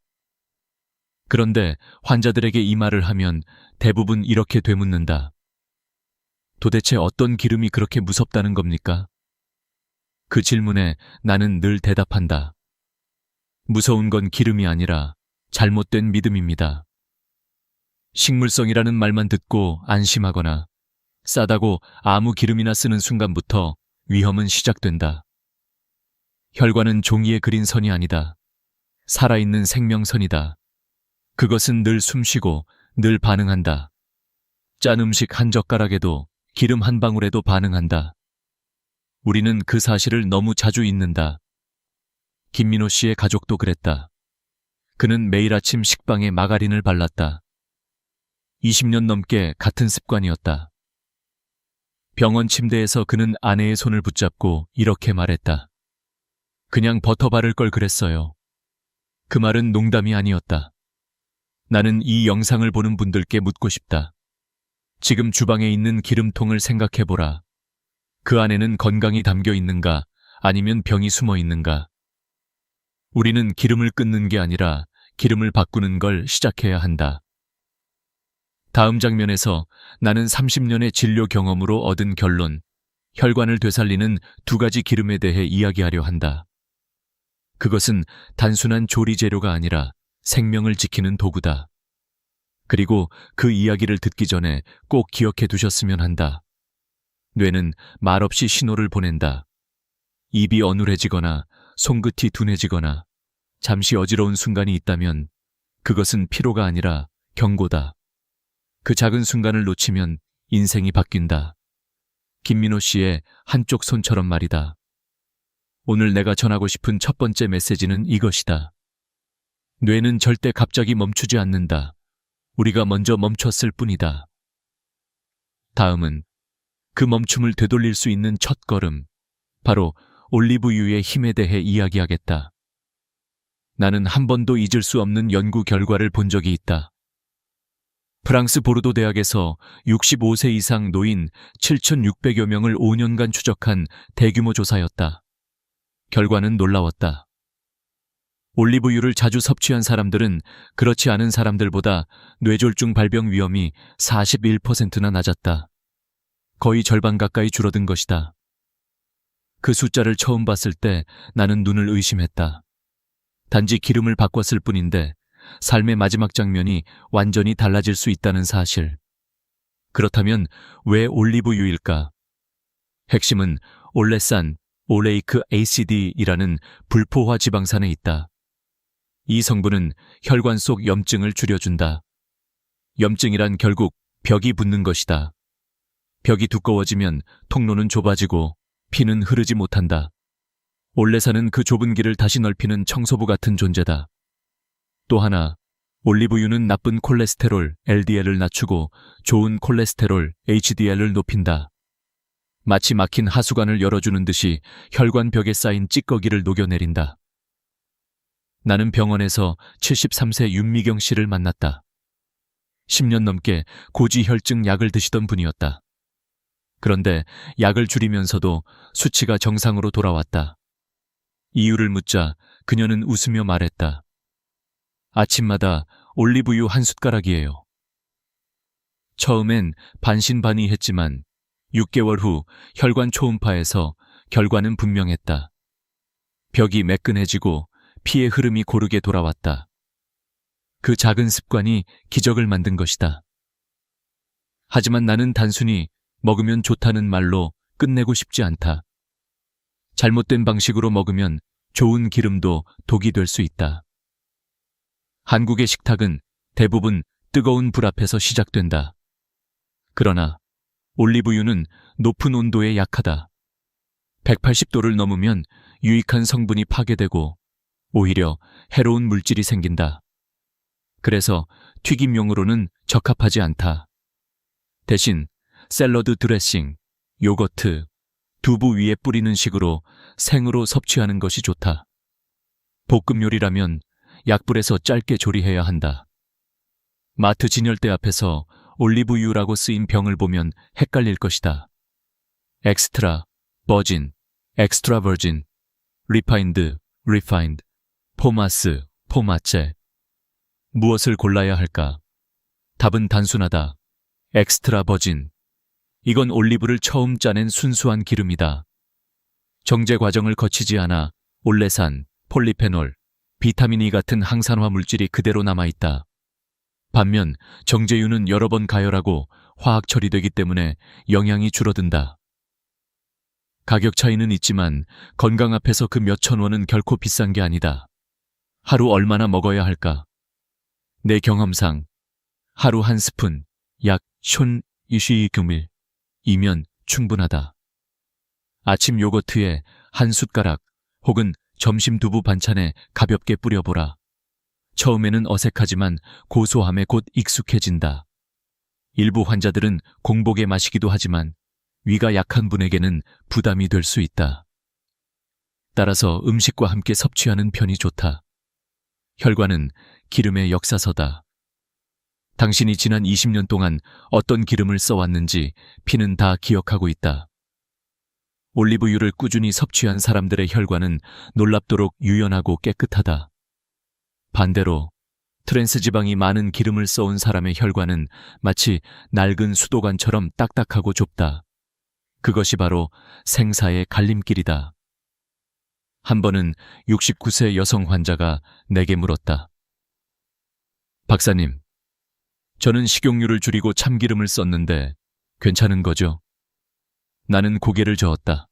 그런데 환자들에게 이 말을 하면 대부분 이렇게 되묻는다. 도대체 어떤 기름이 그렇게 무섭다는 겁니까? 그 질문에 나는 늘 대답한다. 무서운 건 기름이 아니라 잘못된 믿음입니다. 식물성이라는 말만 듣고 안심하거나 싸다고 아무 기름이나 쓰는 순간부터 위험은 시작된다. 혈관은 종이에 그린 선이 아니다. 살아있는 생명선이다. 그것은 늘 숨쉬고 늘 반응한다. 짠 음식 한 젓가락에도 기름 한 방울에도 반응한다. 우리는 그 사실을 너무 자주 잊는다. 김민호 씨의 가족도 그랬다. 그는 매일 아침 식빵에 마가린을 발랐다. 20년 넘게 같은 습관이었다. 병원 침대에서 그는 아내의 손을 붙잡고 이렇게 말했다. 그냥 버터 바를 걸 그랬어요. 그 말은 농담이 아니었다. 나는 이 영상을 보는 분들께 묻고 싶다. 지금 주방에 있는 기름통을 생각해보라. 그 안에는 건강이 담겨 있는가 아니면 병이 숨어 있는가? 우리는 기름을 끊는 게 아니라 기름을 바꾸는 걸 시작해야 한다. 다음 장면에서 나는 30년의 진료 경험으로 얻은 결론, 혈관을 되살리는 두 가지 기름에 대해 이야기하려 한다. 그것은 단순한 조리 재료가 아니라 생명을 지키는 도구다. 그리고 그 이야기를 듣기 전에 꼭 기억해 두셨으면 한다. 뇌는 말없이 신호를 보낸다. 입이 어눌해지거나 손끝이 둔해지거나 잠시 어지러운 순간이 있다면 그것은 피로가 아니라 경고다. 그 작은 순간을 놓치면 인생이 바뀐다. 김민호 씨의 한쪽 손처럼 말이다. 오늘 내가 전하고 싶은 첫 번째 메시지는 이것이다. 뇌는 절대 갑자기 멈추지 않는다. 우리가 먼저 멈췄을 뿐이다. 다음은 그 멈춤을 되돌릴 수 있는 첫 걸음, 바로 올리브유의 힘에 대해 이야기하겠다. 나는 한 번도 잊을 수 없는 연구 결과를 본 적이 있다. 프랑스 보르도 대학에서 65세 이상 노인 7,600여 명을 5년간 추적한 대규모 조사였다. 결과는 놀라웠다. 올리브유를 자주 섭취한 사람들은 그렇지 않은 사람들보다 뇌졸중 발병 위험이 41%나 낮았다. 거의 절반 가까이 줄어든 것이다. 그 숫자를 처음 봤을 때 나는 눈을 의심했다. 단지 기름을 바꿨을 뿐인데 삶의 마지막 장면이 완전히 달라질 수 있다는 사실. 그렇다면 왜 올리브유일까? 핵심은 올레산, 올레이크 ACD이라는 불포화 지방산에 있다. 이 성분은 혈관 속 염증을 줄여준다. 염증이란 결국 벽이 붙는 것이다. 벽이 두꺼워지면 통로는 좁아지고 피는 흐르지 못한다. 올레산은 그 좁은 길을 다시 넓히는 청소부 같은 존재다. 또 하나, 올리브유는 나쁜 콜레스테롤 LDL을 낮추고 좋은 콜레스테롤 HDL을 높인다. 마치 막힌 하수관을 열어주는 듯이 혈관 벽에 쌓인 찌꺼기를 녹여내린다. 나는 병원에서 73세 윤미경 씨를 만났다. 10년 넘게 고지혈증 약을 드시던 분이었다. 그런데 약을 줄이면서도 수치가 정상으로 돌아왔다. 이유를 묻자 그녀는 웃으며 말했다. 아침마다 올리브유 한 숟가락이에요. 처음엔 반신반의했지만 6개월 후 혈관 초음파에서 결과는 분명했다. 벽이 매끈해지고 피의 흐름이 고르게 돌아왔다. 그 작은 습관이 기적을 만든 것이다. 하지만 나는 단순히 먹으면 좋다는 말로 끝내고 싶지 않다. 잘못된 방식으로 먹으면 좋은 기름도 독이 될 수 있다. 한국의 식탁은 대부분 뜨거운 불 앞에서 시작된다. 그러나 올리브유는 높은 온도에 약하다. 180도를 넘으면 유익한 성분이 파괴되고 오히려 해로운 물질이 생긴다. 그래서 튀김용으로는 적합하지 않다. 대신 샐러드 드레싱, 요거트, 두부 위에 뿌리는 식으로 생으로 섭취하는 것이 좋다. 볶음 요리라면 약불에서 짧게 조리해야 한다. 마트 진열대 앞에서 올리브유라고 쓰인 병을 보면 헷갈릴 것이다. 엑스트라, 버진, 엑스트라 버진, 리파인드, 리파인드, 포마스, 포마체. 무엇을 골라야 할까? 답은 단순하다. 엑스트라 버진. 이건 올리브를 처음 짜낸 순수한 기름이다. 정제 과정을 거치지 않아 올레산, 폴리페놀, 비타민 E 같은 항산화 물질이 그대로 남아있다. 반면 정제유는 여러 번 가열하고 화학 처리되기 때문에 영양이 줄어든다. 가격 차이는 있지만 건강 앞에서 그 몇천 원은 결코 비싼 게 아니다. 하루 얼마나 먹어야 할까? 내 경험상 하루 한 스푼, 약 1,020ml 이면 충분하다. 아침 요거트에 한 숟가락 혹은 점심 두부 반찬에 가볍게 뿌려보라. 처음에는 어색하지만 고소함에 곧 익숙해진다. 일부 환자들은 공복에 마시기도 하지만 위가 약한 분에게는 부담이 될 수 있다. 따라서 음식과 함께 섭취하는 편이 좋다. 혈관은 기름의 역사서다. 당신이 지난 20년 동안 어떤 기름을 써왔는지 피는 다 기억하고 있다. 올리브유를 꾸준히 섭취한 사람들의 혈관은 놀랍도록 유연하고 깨끗하다. 반대로 트랜스 지방이 많은 기름을 써온 사람의 혈관은 마치 낡은 수도관처럼 딱딱하고 좁다. 그것이 바로 생사의 갈림길이다. 한 번은 69세 여성 환자가 내게 물었다. 박사님, 저는 식용유를 줄이고 참기름을 썼는데 괜찮은 거죠? 나는 고개를 저었다.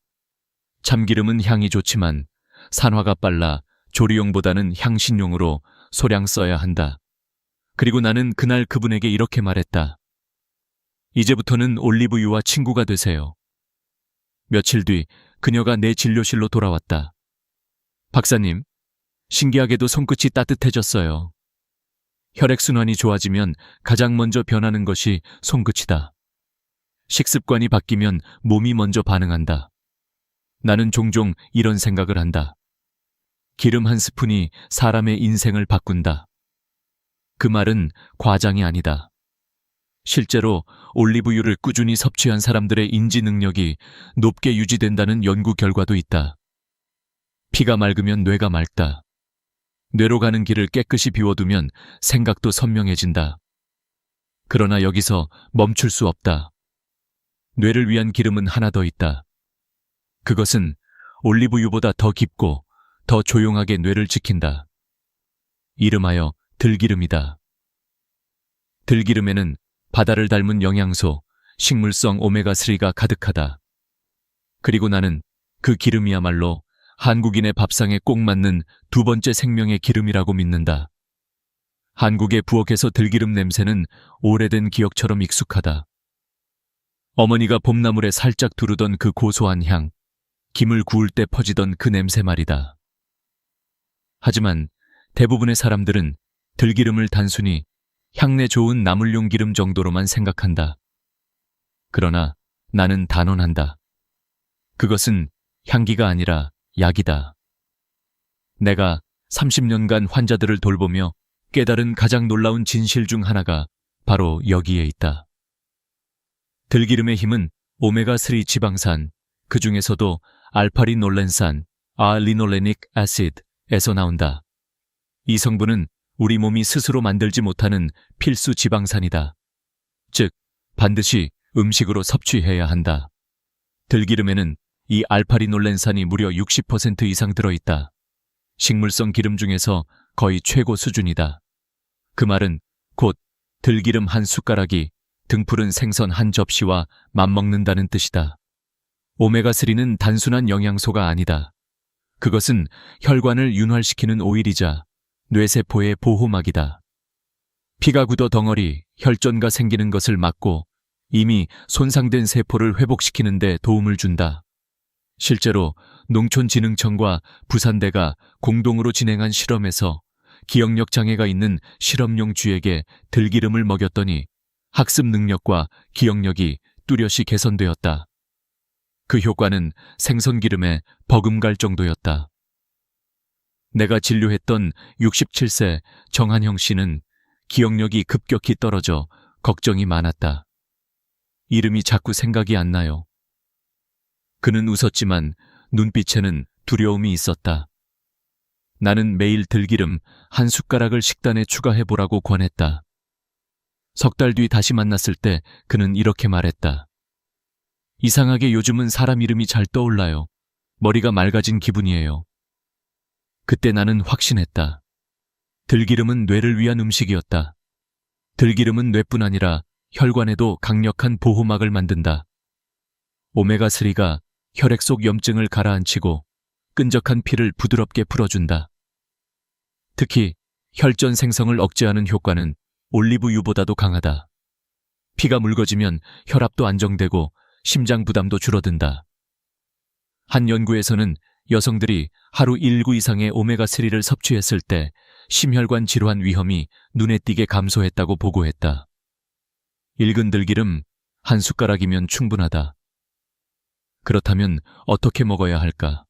참기름은 향이 좋지만 산화가 빨라 조리용보다는 향신용으로 소량 써야 한다. 그리고 나는 그날 그분에게 이렇게 말했다. 이제부터는 올리브유와 친구가 되세요. 며칠 뒤 그녀가 내 진료실로 돌아왔다. 박사님, 신기하게도 손끝이 따뜻해졌어요. 혈액순환이 좋아지면 가장 먼저 변하는 것이 손끝이다. 식습관이 바뀌면 몸이 먼저 반응한다. 나는 종종 이런 생각을 한다. 기름 한 스푼이 사람의 인생을 바꾼다. 그 말은 과장이 아니다. 실제로 올리브유를 꾸준히 섭취한 사람들의 인지 능력이 높게 유지된다는 연구 결과도 있다. 피가 맑으면 뇌가 맑다. 뇌로 가는 길을 깨끗이 비워두면 생각도 선명해진다. 그러나 여기서 멈출 수 없다. 뇌를 위한 기름은 하나 더 있다. 그것은 올리브유보다 더 깊고 더 조용하게 뇌를 지킨다. 이름하여 들기름이다. 들기름에는 바다를 닮은 영양소, 식물성 오메가3가 가득하다. 그리고 나는 그 기름이야말로 한국인의 밥상에 꼭 맞는 두 번째 생명의 기름이라고 믿는다. 한국의 부엌에서 들기름 냄새는 오래된 기억처럼 익숙하다. 어머니가 봄나물에 살짝 두르던 그 고소한 향, 김을 구울 때 퍼지던 그 냄새 말이다. 하지만 대부분의 사람들은 들기름을 단순히 향내 좋은 나물용 기름 정도로만 생각한다. 그러나 나는 단언한다. 그것은 향기가 아니라 약이다. 내가 30년간 환자들을 돌보며 깨달은 가장 놀라운 진실 중 하나가 바로 여기에 있다. 들기름의 힘은 오메가3 지방산, 그 중에서도 알파리놀렌산, 리놀레닉 애시드에서 나온다. 이 성분은 우리 몸이 스스로 만들지 못하는 필수 지방산이다. 즉, 반드시 음식으로 섭취해야 한다. 들기름에는 이 알파리놀렌산이 무려 60% 이상 들어있다. 식물성 기름 중에서 거의 최고 수준이다. 그 말은 곧 들기름 한 숟가락이 등푸른 생선 한 접시와 맞먹는다는 뜻이다. 오메가3는 단순한 영양소가 아니다. 그것은 혈관을 윤활시키는 오일이자 뇌세포의 보호막이다. 피가 굳어 덩어리, 혈전가 생기는 것을 막고 이미 손상된 세포를 회복시키는 데 도움을 준다. 실제로 농촌진흥청과 부산대가 공동으로 진행한 실험에서 기억력 장애가 있는 실험용 쥐에게 들기름을 먹였더니 학습 능력과 기억력이 뚜렷이 개선되었다. 그 효과는 생선기름에 버금갈 정도였다. 내가 진료했던 67세 정한형 씨는 기억력이 급격히 떨어져 걱정이 많았다. 이름이 자꾸 생각이 안 나요. 그는 웃었지만 눈빛에는 두려움이 있었다. 나는 매일 들기름 한 숟가락을 식단에 추가해보라고 권했다. 석 달 뒤 다시 만났을 때 그는 이렇게 말했다. 이상하게 요즘은 사람 이름이 잘 떠올라요. 머리가 맑아진 기분이에요. 그때 나는 확신했다. 들기름은 뇌를 위한 음식이었다. 들기름은 뇌뿐 아니라 혈관에도 강력한 보호막을 만든다. 오메가3가 혈액 속 염증을 가라앉히고 끈적한 피를 부드럽게 풀어준다. 특히 혈전 생성을 억제하는 효과는 올리브유보다도 강하다. 피가 묽어지면 혈압도 안정되고 심장 부담도 줄어든다. 한 연구에서는 여성들이 하루 1구 이상의 오메가3를 섭취했을 때 심혈관 질환 위험이 눈에 띄게 감소했다고 보고했다. 익은 들기름 한 숟가락이면 충분하다. 그렇다면 어떻게 먹어야 할까?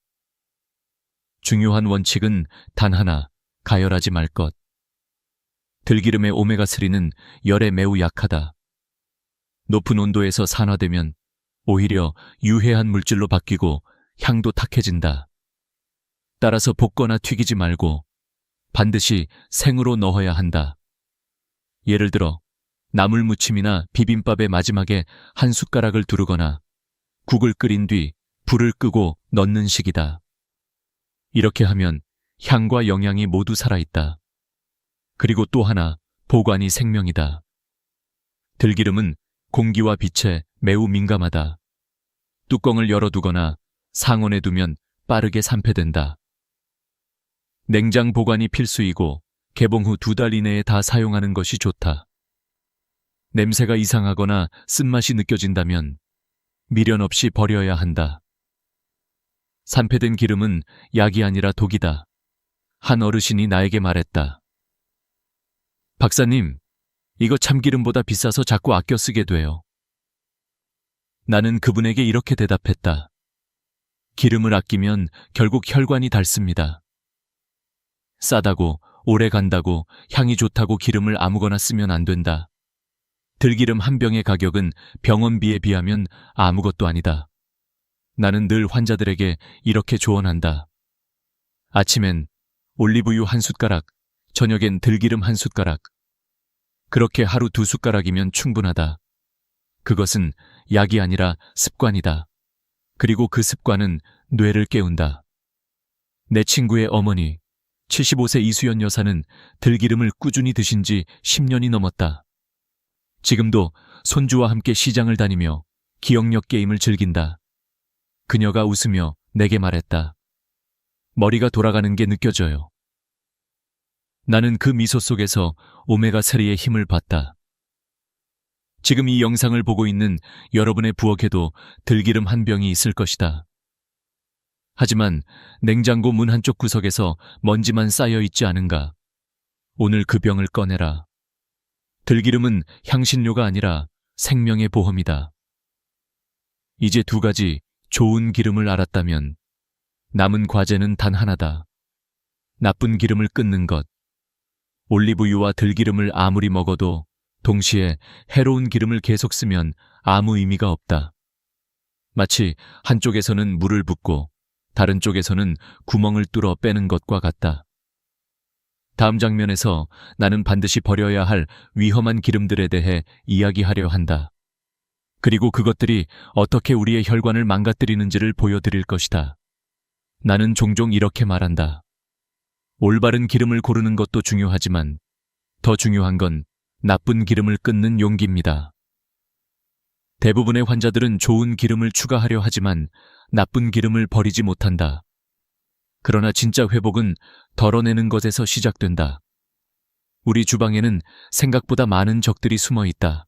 중요한 원칙은 단 하나, 가열하지 말 것. 들기름의 오메가3는 열에 매우 약하다. 높은 온도에서 산화되면 오히려 유해한 물질로 바뀌고 향도 탁해진다. 따라서 볶거나 튀기지 말고 반드시 생으로 넣어야 한다. 예를 들어 나물 무침이나 비빔밥의 마지막에 한 숟가락을 두르거나 국을 끓인 뒤 불을 끄고 넣는 식이다. 이렇게 하면 향과 영양이 모두 살아있다. 그리고 또 하나, 보관이 생명이다. 들기름은 공기와 빛에 매우 민감하다. 뚜껑을 열어두거나 상온에 두면 빠르게 산패된다. 냉장 보관이 필수이고 개봉 후 2달 이내에 다 사용하는 것이 좋다. 냄새가 이상하거나 쓴맛이 느껴진다면 미련 없이 버려야 한다. 산패된 기름은 약이 아니라 독이다. 한 어르신이 나에게 말했다. 박사님, 이거 참기름보다 비싸서 자꾸 아껴 쓰게 돼요. 나는 그분에게 이렇게 대답했다. 기름을 아끼면 결국 혈관이 닳습니다. 싸다고, 오래 간다고, 향이 좋다고 기름을 아무거나 쓰면 안 된다. 들기름 한 병의 가격은 병원비에 비하면 아무것도 아니다. 나는 늘 환자들에게 이렇게 조언한다. 아침엔 올리브유 한 숟가락, 저녁엔 들기름 한 숟가락. 그렇게 하루 2숟가락이면 충분하다. 그것은 약이 아니라 습관이다. 그리고 그 습관은 뇌를 깨운다. 내 친구의 어머니, 75세 이수연 여사는 들기름을 꾸준히 드신 지 10년이 넘었다. 지금도 손주와 함께 시장을 다니며 기억력 게임을 즐긴다. 그녀가 웃으며 내게 말했다. 머리가 돌아가는 게 느껴져요. 나는 그 미소 속에서 오메가3의 힘을 봤다. 지금 이 영상을 보고 있는 여러분의 부엌에도 들기름 한 병이 있을 것이다. 하지만 냉장고 문 한쪽 구석에서 먼지만 쌓여 있지 않은가? 오늘 그 병을 꺼내라. 들기름은 향신료가 아니라 생명의 보험이다. 이제 2가지 좋은 기름을 알았다면 남은 과제는 단 하나다. 나쁜 기름을 끊는 것. 올리브유와 들기름을 아무리 먹어도 동시에 해로운 기름을 계속 쓰면 아무 의미가 없다. 마치 한쪽에서는 물을 붓고 다른 쪽에서는 구멍을 뚫어 빼는 것과 같다. 다음 장면에서 나는 반드시 버려야 할 위험한 기름들에 대해 이야기하려 한다. 그리고 그것들이 어떻게 우리의 혈관을 망가뜨리는지를 보여드릴 것이다. 나는 종종 이렇게 말한다. 올바른 기름을 고르는 것도 중요하지만 더 중요한 건 나쁜 기름을 끊는 용기입니다. 대부분의 환자들은 좋은 기름을 추가하려 하지만 나쁜 기름을 버리지 못한다. 그러나 진짜 회복은 덜어내는 것에서 시작된다. 우리 주방에는 생각보다 많은 적들이 숨어 있다.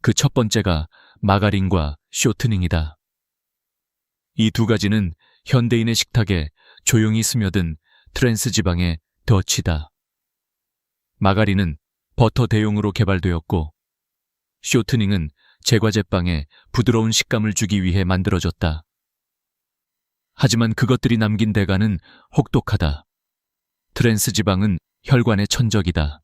그 첫 번째가 마가린과 쇼트닝이다. 이 2가지는 현대인의 식탁에 조용히 스며든 트랜스 지방의 덫이다. 마가린은 버터 대용으로 개발되었고 쇼트닝은 제과제빵에 부드러운 식감을 주기 위해 만들어졌다. 하지만 그것들이 남긴 대가는 혹독하다. 트랜스 지방은 혈관의 천적이다.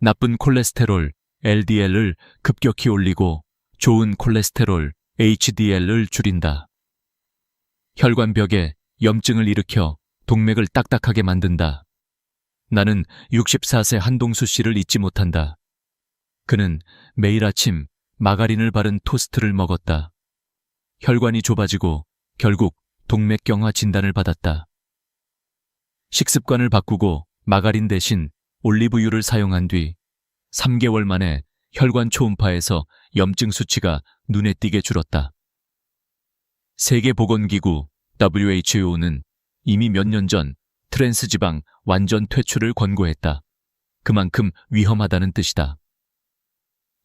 나쁜 콜레스테롤 LDL을 급격히 올리고 좋은 콜레스테롤 HDL을 줄인다. 혈관벽에 염증을 일으켜 동맥을 딱딱하게 만든다. 나는 64세 한동수 씨를 잊지 못한다. 그는 매일 아침 마가린을 바른 토스트를 먹었다. 혈관이 좁아지고 결국 동맥경화 진단을 받았다. 식습관을 바꾸고 마가린 대신 올리브유를 사용한 뒤 3개월 만에 혈관 초음파에서 염증 수치가 눈에 띄게 줄었다. 세계보건기구 WHO는 이미 몇 년 전 트랜스 지방 완전 퇴출을 권고했다. 그만큼 위험하다는 뜻이다.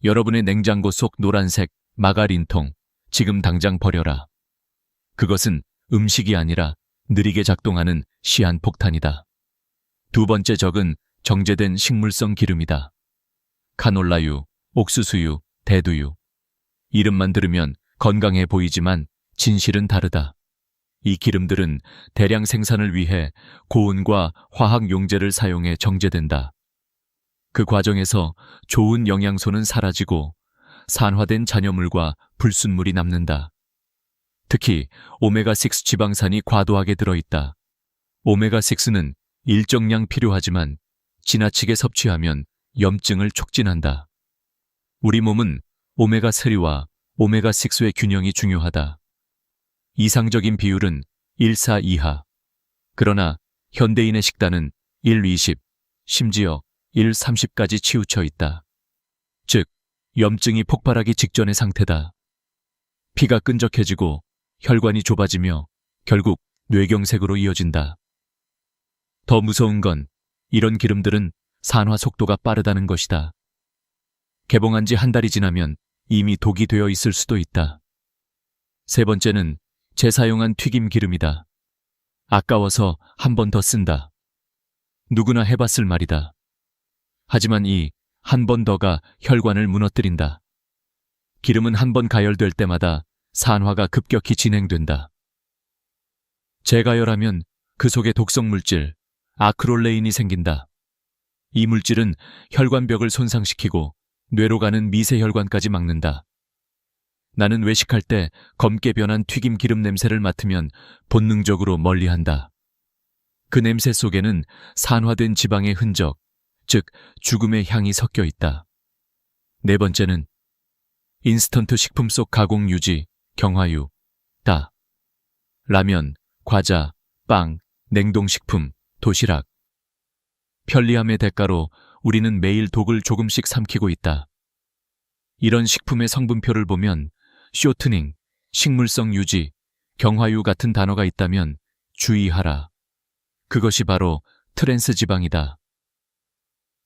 여러분의 냉장고 속 노란색 마가린통 지금 당장 버려라. 그것은 음식이 아니라 느리게 작동하는 시한폭탄이다. 2번째 적은 정제된 식물성 기름이다. 카놀라유, 옥수수유, 대두유. 이름만 들으면 건강해 보이지만 진실은 다르다. 이 기름들은 대량 생산을 위해 고온과 화학 용제를 사용해 정제된다. 그 과정에서 좋은 영양소는 사라지고 산화된 잔여물과 불순물이 남는다. 특히 오메가6 지방산이 과도하게 들어있다. 오메가6는 일정량 필요하지만 지나치게 섭취하면 염증을 촉진한다. 우리 몸은 오메가3와 오메가6의 균형이 중요하다. 이상적인 비율은 1:4 이하. 그러나 현대인의 식단은 1:20, 심지어 1:30까지 치우쳐 있다. 즉, 염증이 폭발하기 직전의 상태다. 피가 끈적해지고 혈관이 좁아지며 결국 뇌경색으로 이어진다. 더 무서운 건 이런 기름들은 산화 속도가 빠르다는 것이다. 개봉한 지 한 달이 지나면 이미 독이 되어 있을 수도 있다. 3번째는 재사용한 튀김 기름이다. 아까워서 한 번 더 쓴다. 누구나 해봤을 말이다. 하지만 이 한 번 더가 혈관을 무너뜨린다. 기름은 한 번 가열될 때마다 산화가 급격히 진행된다. 재가열하면 그 속에 독성 물질, 아크롤레인이 생긴다. 이 물질은 혈관벽을 손상시키고 뇌로 가는 미세혈관까지 막는다. 나는 외식할 때 검게 변한 튀김 기름 냄새를 맡으면 본능적으로 멀리한다. 그 냄새 속에는 산화된 지방의 흔적, 즉 죽음의 향이 섞여 있다. 4번째는 인스턴트 식품 속 가공 유지, 경화유, 다. 라면, 과자, 빵, 냉동식품, 도시락. 편리함의 대가로 우리는 매일 독을 조금씩 삼키고 있다. 이런 식품의 성분표를 보면 쇼트닝, 식물성 유지, 경화유 같은 단어가 있다면 주의하라. 그것이 바로 트랜스 지방이다.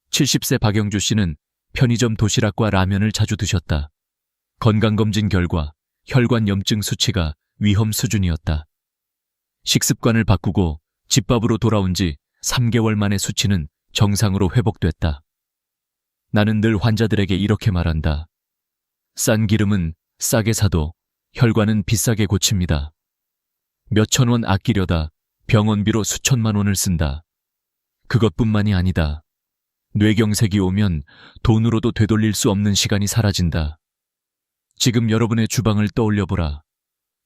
70세 박영주 씨는 편의점 도시락과 라면을 자주 드셨다. 건강검진 결과 혈관 염증 수치가 위험 수준이었다. 식습관을 바꾸고 집밥으로 돌아온 지 3개월 만에 수치는 정상으로 회복됐다. 나는 늘 환자들에게 이렇게 말한다. 싼 기름은 싸게 사도 혈관은 비싸게 고칩니다. 몇천 원 아끼려다 병원비로 수천만 원을 쓴다. 그것뿐만이 아니다. 뇌경색이 오면 돈으로도 되돌릴 수 없는 시간이 사라진다. 지금 여러분의 주방을 떠올려보라.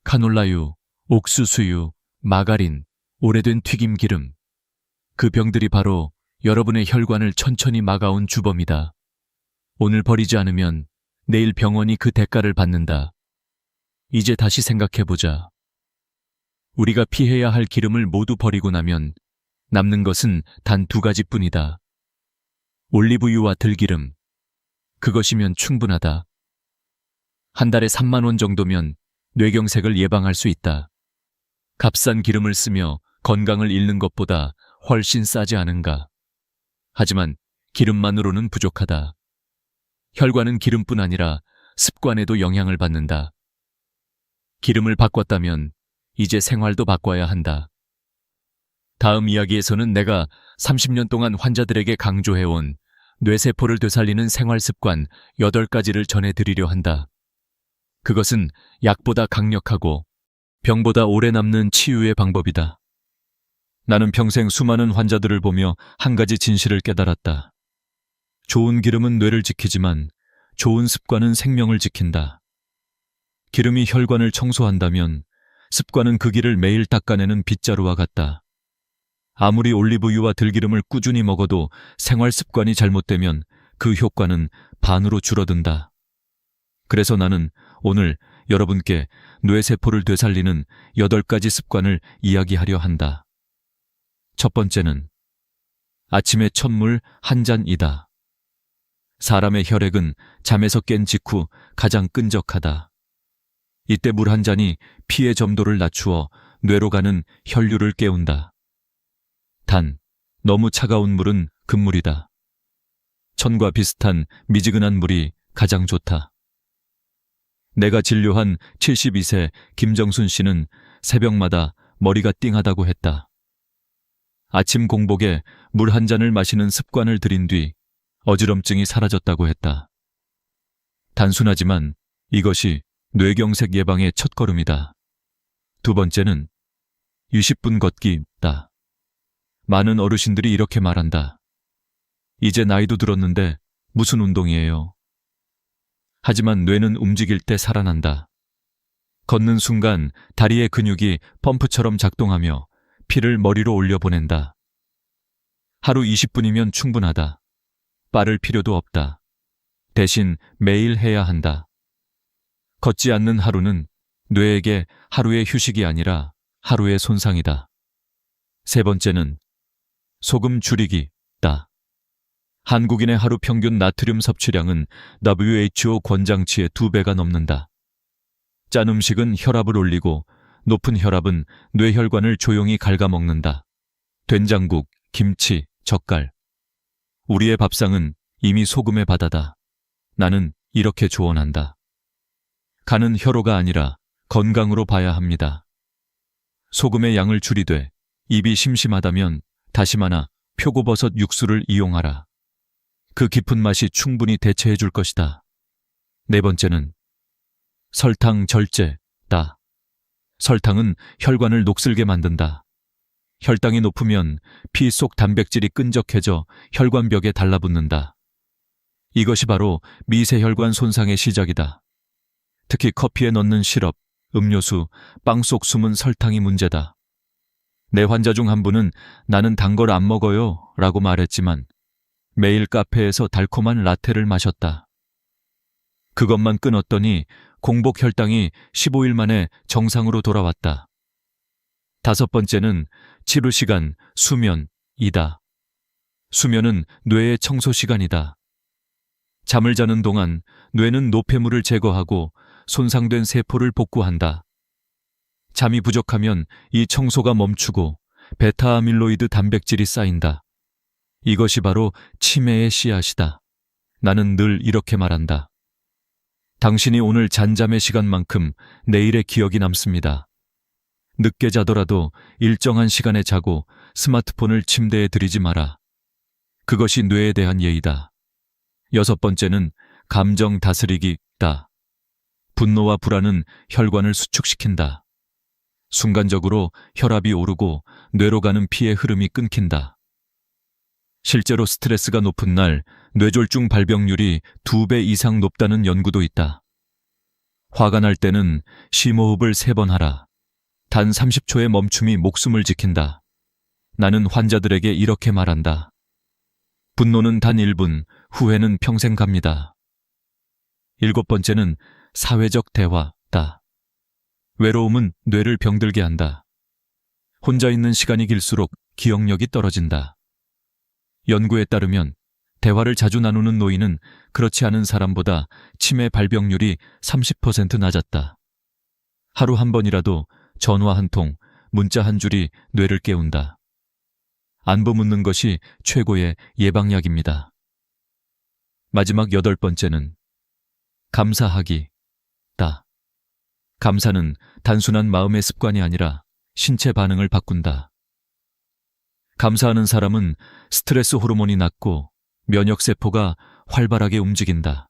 카놀라유, 옥수수유, 마가린, 오래된 튀김기름. 그 병들이 바로 여러분의 혈관을 천천히 막아온 주범이다. 오늘 버리지 않으면 내일 병원이 그 대가를 받는다. 이제 다시 생각해보자. 우리가 피해야 할 기름을 모두 버리고 나면 남는 것은 단 2가지뿐이다. 올리브유와 들기름. 그것이면 충분하다. 한 달에 3만 원 정도면 뇌경색을 예방할 수 있다. 값싼 기름을 쓰며 건강을 잃는 것보다 훨씬 싸지 않은가. 하지만 기름만으로는 부족하다. 혈관은 기름뿐 아니라 습관에도 영향을 받는다. 기름을 바꿨다면 이제 생활도 바꿔야 한다. 다음 이야기에서는 내가 30년 동안 환자들에게 강조해온 뇌세포를 되살리는 생활습관 8가지를 전해드리려 한다. 그것은 약보다 강력하고 병보다 오래 남는 치유의 방법이다. 나는 평생 수많은 환자들을 보며 한 가지 진실을 깨달았다. 좋은 기름은 뇌를 지키지만 좋은 습관은 생명을 지킨다. 기름이 혈관을 청소한다면 습관은 그 길을 매일 닦아내는 빗자루와 같다. 아무리 올리브유와 들기름을 꾸준히 먹어도 생활 습관이 잘못되면 그 효과는 반으로 줄어든다. 그래서 나는 오늘 여러분께 뇌세포를 되살리는 8가지 습관을 이야기하려 한다. 첫 번째는 아침에 첫물 한 잔이다. 사람의 혈액은 잠에서 깬 직후 가장 끈적하다. 이때 물 한 잔이 피의 점도를 낮추어 뇌로 가는 혈류를 깨운다. 단, 너무 차가운 물은 금물이다. 천과 비슷한 미지근한 물이 가장 좋다. 내가 진료한 72세 김정순 씨는 새벽마다 머리가 띵하다고 했다. 아침 공복에 물 한 잔을 마시는 습관을 들인 뒤 어지럼증이 사라졌다고 했다. 단순하지만 이것이 뇌경색 예방의 첫걸음이다. 두 번째는 60분 걷기다. 많은 어르신들이 이렇게 말한다. 이제 나이도 들었는데 무슨 운동이에요? 하지만 뇌는 움직일 때 살아난다. 걷는 순간 다리의 근육이 펌프처럼 작동하며 피를 머리로 올려보낸다. 하루 20분이면 충분하다. 빠를 필요도 없다. 대신 매일 해야 한다. 걷지 않는 하루는 뇌에게 하루의 휴식이 아니라 하루의 손상이다. 세 번째는 소금 줄이기다. 한국인의 하루 평균 나트륨 섭취량은 WHO 권장치의 2배가 넘는다. 짠 음식은 혈압을 올리고 높은 혈압은 뇌혈관을 조용히 갉아먹는다. 된장국, 김치, 젓갈. 우리의 밥상은 이미 소금의 바다다. 나는 이렇게 조언한다. 간은 혈호가 아니라 건강으로 봐야 합니다. 소금의 양을 줄이되 입이 심심하다면 다시마나 표고버섯 육수를 이용하라. 그 깊은 맛이 충분히 대체해 줄 것이다. 네 번째는 설탕 절제다. 설탕은 혈관을 녹슬게 만든다. 혈당이 높으면 피 속 단백질이 끈적해져 혈관벽에 달라붙는다. 이것이 바로 미세혈관 손상의 시작이다. 특히 커피에 넣는 시럽, 음료수, 빵 속 숨은 설탕이 문제다. 내 환자 중 한 분은 나는 단 걸 안 먹어요 라고 말했지만 매일 카페에서 달콤한 라테를 마셨다. 그것만 끊었더니 공복 혈당이 15일 만에 정상으로 돌아왔다. 다섯 번째는 치루 시간, 수면이다. 수면은 뇌의 청소 시간이다. 잠을 자는 동안 뇌는 노폐물을 제거하고 손상된 세포를 복구한다. 잠이 부족하면 이 청소가 멈추고 베타 아밀로이드 단백질이 쌓인다. 이것이 바로 치매의 씨앗이다. 나는 늘 이렇게 말한다. 당신이 오늘 잔잠의 시간만큼 내일의 기억이 남습니다. 늦게 자더라도 일정한 시간에 자고 스마트폰을 침대에 들이지 마라. 그것이 뇌에 대한 예의다. 6번째는 감정 다스리기다. 분노와 불안은 혈관을 수축시킨다. 순간적으로 혈압이 오르고 뇌로 가는 피의 흐름이 끊긴다. 실제로 스트레스가 높은 날 뇌졸중 발병률이 2배 이상 높다는 연구도 있다. 화가 날 때는 심호흡을 3번 하라. 단 30초의 멈춤이 목숨을 지킨다. 나는 환자들에게 이렇게 말한다. 분노는 단 1분, 후회는 평생 갑니다. 7번째는 사회적 대화다. 외로움은 뇌를 병들게 한다. 혼자 있는 시간이 길수록 기억력이 떨어진다. 연구에 따르면 대화를 자주 나누는 노인은 그렇지 않은 사람보다 치매 발병률이 30% 낮았다. 하루 한 번이라도 전화 한 통, 문자 한 줄이 뇌를 깨운다. 안부 묻는 것이 최고의 예방약입니다. 마지막 8번째는 감사하기다. 감사는 단순한 마음의 습관이 아니라 신체 반응을 바꾼다. 감사하는 사람은 스트레스 호르몬이 낮고 면역세포가 활발하게 움직인다.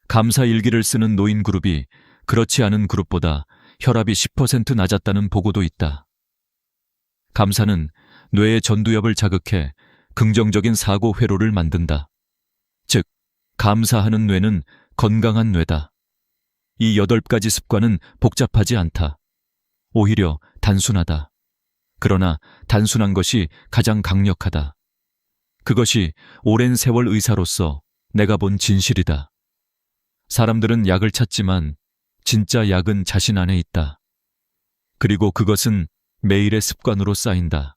감사 일기를 쓰는 노인 그룹이 그렇지 않은 그룹보다 혈압이 10% 낮았다는 보고도 있다. 감사는 뇌의 전두엽을 자극해 긍정적인 사고 회로를 만든다. 즉, 감사하는 뇌는 건강한 뇌다. 이 8가지 습관은 복잡하지 않다. 오히려 단순하다. 그러나 단순한 것이 가장 강력하다. 그것이 오랜 세월 의사로서 내가 본 진실이다. 사람들은 약을 찾지만 진짜 약은 자신 안에 있다. 그리고 그것은 매일의 습관으로 쌓인다.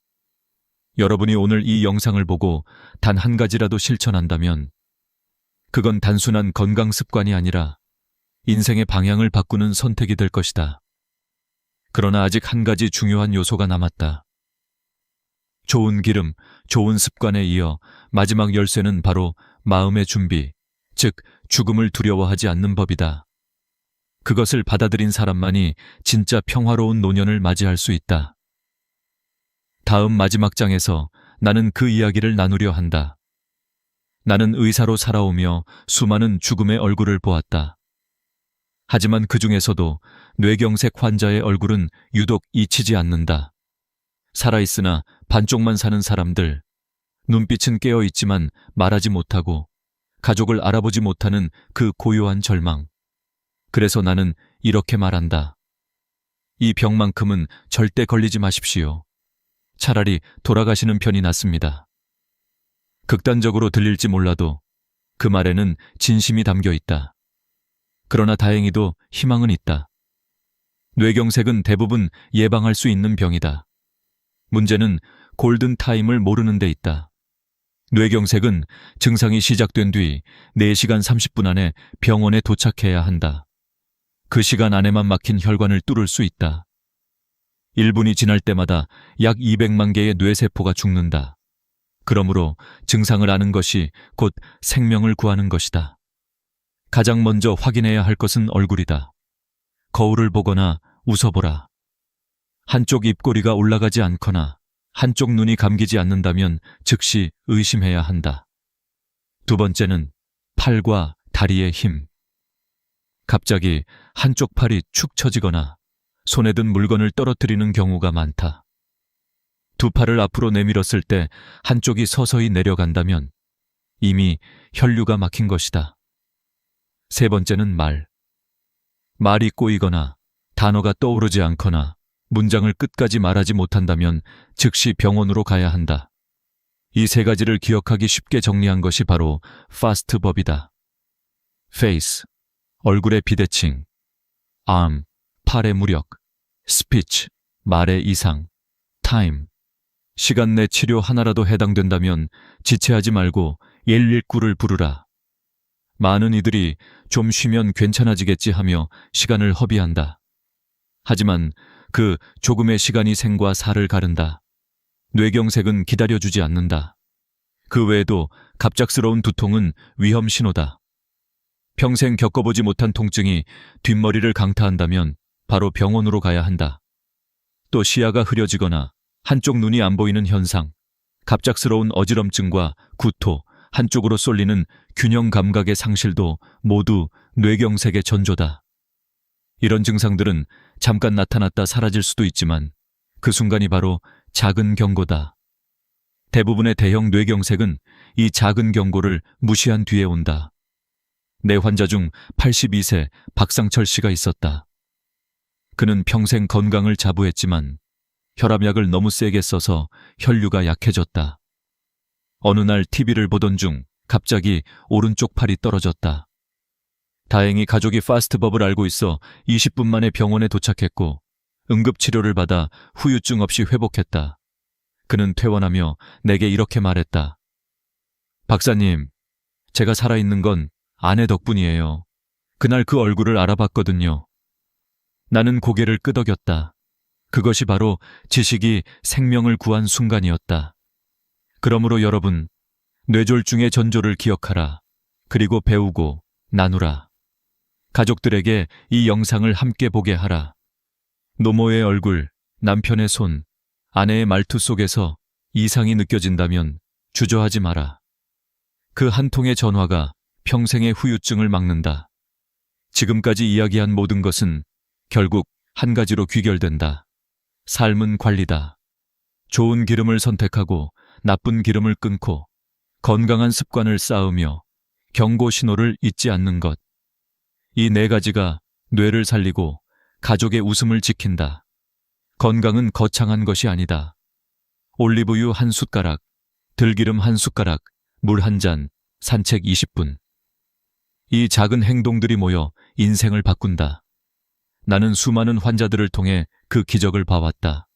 여러분이 오늘 이 영상을 보고 단 한 가지라도 실천한다면 그건 단순한 건강 습관이 아니라 인생의 방향을 바꾸는 선택이 될 것이다. 그러나 아직 한 가지 중요한 요소가 남았다. 좋은 기름, 좋은 습관에 이어 마지막 열쇠는 바로 마음의 준비, 즉 죽음을 두려워하지 않는 법이다. 그것을 받아들인 사람만이 진짜 평화로운 노년을 맞이할 수 있다. 다음 마지막 장에서 나는 그 이야기를 나누려 한다. 나는 의사로 살아오며 수많은 죽음의 얼굴을 보았다. 하지만 그 중에서도 뇌경색 환자의 얼굴은 유독 잊히지 않는다. 살아있으나 반쪽만 사는 사람들, 눈빛은 깨어있지만 말하지 못하고 가족을 알아보지 못하는 그 고요한 절망. 그래서 나는 이렇게 말한다. 이 병만큼은 절대 걸리지 마십시오. 차라리 돌아가시는 편이 낫습니다. 극단적으로 들릴지 몰라도 그 말에는 진심이 담겨 있다. 그러나 다행히도 희망은 있다. 뇌경색은 대부분 예방할 수 있는 병이다. 문제는 골든타임을 모르는 데 있다. 뇌경색은 증상이 시작된 뒤 4시간 30분 안에 병원에 도착해야 한다. 그 시간 안에만 막힌 혈관을 뚫을 수 있다. 1분이 지날 때마다 약 200만 개의 뇌세포가 죽는다. 그러므로 증상을 아는 것이 곧 생명을 구하는 것이다. 가장 먼저 확인해야 할 것은 얼굴이다. 거울을 보거나 웃어보라. 한쪽 입꼬리가 올라가지 않거나 한쪽 눈이 감기지 않는다면 즉시 의심해야 한다. 2번째는 팔과 다리의 힘. 갑자기 한쪽 팔이 축 처지거나 손에 든 물건을 떨어뜨리는 경우가 많다. 2 팔을 앞으로 내밀었을 때 한쪽이 서서히 내려간다면 이미 혈류가 막힌 것이다. 3번째는 말. 말이 꼬이거나 단어가 떠오르지 않거나 문장을 끝까지 말하지 못한다면 즉시 병원으로 가야 한다. 이 3가지를 기억하기 쉽게 정리한 것이 바로 파스트법이다. face, 얼굴의 비대칭, arm, 팔의 무력, speech, 말의 이상, time, 시간 내 치료 하나라도 해당된다면 지체하지 말고 119를 부르라. 많은 이들이 좀 쉬면 괜찮아지겠지 하며 시간을 허비한다. 하지만 그 조금의 시간이 생과 사를 가른다. 뇌경색은 기다려주지 않는다. 그 외에도 갑작스러운 두통은 위험 신호다. 평생 겪어보지 못한 통증이 뒷머리를 강타한다면 바로 병원으로 가야 한다. 또 시야가 흐려지거나 한쪽 눈이 안 보이는 현상, 갑작스러운 어지럼증과 구토, 한쪽으로 쏠리는 균형 감각의 상실도 모두 뇌경색의 전조다. 이런 증상들은 잠깐 나타났다 사라질 수도 있지만 그 순간이 바로 작은 경고다. 대부분의 대형 뇌경색은 이 작은 경고를 무시한 뒤에 온다. 내 환자 중 82세 박상철 씨가 있었다. 그는 평생 건강을 자부했지만 혈압약을 너무 세게 써서 혈류가 약해졌다. 어느 날 TV를 보던 중 갑자기 오른쪽 팔이 떨어졌다. 다행히 가족이 파스트법을 알고 있어 20분 만에 병원에 도착했고 응급치료를 받아 후유증 없이 회복했다. 그는 퇴원하며 내게 이렇게 말했다. 박사님, 제가 살아있는 건 아내 덕분이에요. 그날 그 얼굴을 알아봤거든요. 나는 고개를 끄덕였다. 그것이 바로 지식이 생명을 구한 순간이었다. 그러므로 여러분, 뇌졸중의 전조를 기억하라. 그리고 배우고 나누라. 가족들에게 이 영상을 함께 보게 하라. 노모의 얼굴, 남편의 손, 아내의 말투 속에서 이상이 느껴진다면 주저하지 마라. 그 한 통의 전화가 평생의 후유증을 막는다. 지금까지 이야기한 모든 것은 결국 한 가지로 귀결된다. 삶은 관리다. 좋은 기름을 선택하고 나쁜 기름을 끊고 건강한 습관을 쌓으며 경고 신호를 잊지 않는 것. 이 네 가지가 뇌를 살리고 가족의 웃음을 지킨다. 건강은 거창한 것이 아니다. 올리브유 한 숟가락, 들기름 한 숟가락, 물 한 잔, 산책 20분. 이 작은 행동들이 모여 인생을 바꾼다. 나는 수많은 환자들을 통해 그 기적을 봐왔다.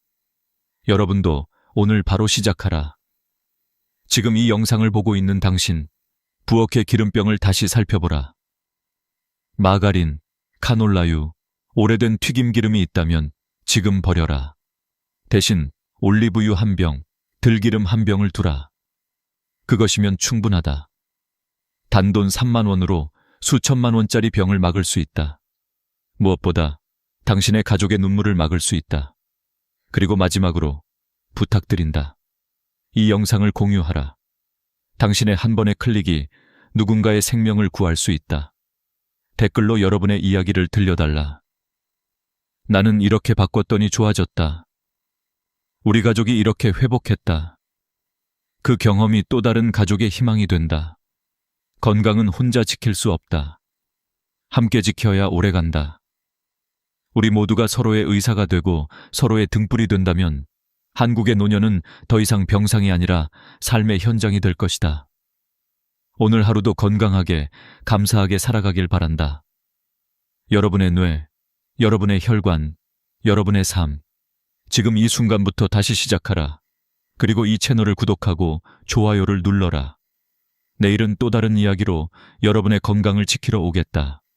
여러분도 오늘 바로 시작하라. 지금 이 영상을 보고 있는 당신, 부엌의 기름병을 다시 살펴보라. 마가린, 카놀라유, 오래된 튀김기름이 있다면 지금 버려라. 대신 올리브유 한 병, 들기름 한 병을 두라. 그것이면 충분하다. 단돈 3만 원으로 수천만 원짜리 병을 막을 수 있다. 무엇보다 당신의 가족의 눈물을 막을 수 있다. 그리고 마지막으로 부탁드린다. 이 영상을 공유하라. 당신의 한 번의 클릭이 누군가의 생명을 구할 수 있다. 댓글로 여러분의 이야기를 들려달라. 나는 이렇게 바꿨더니 좋아졌다. 우리 가족이 이렇게 회복했다. 그 경험이 또 다른 가족의 희망이 된다. 건강은 혼자 지킬 수 없다. 함께 지켜야 오래간다. 우리 모두가 서로의 의사가 되고 서로의 등불이 된다면 한국의 노년은 더 이상 병상이 아니라 삶의 현장이 될 것이다. 오늘 하루도 건강하게, 감사하게 살아가길 바란다. 여러분의 뇌, 여러분의 혈관, 여러분의 삶. 지금 이 순간부터 다시 시작하라. 그리고 이 채널을 구독하고 좋아요를 눌러라. 내일은 또 다른 이야기로 여러분의 건강을 지키러 오겠다.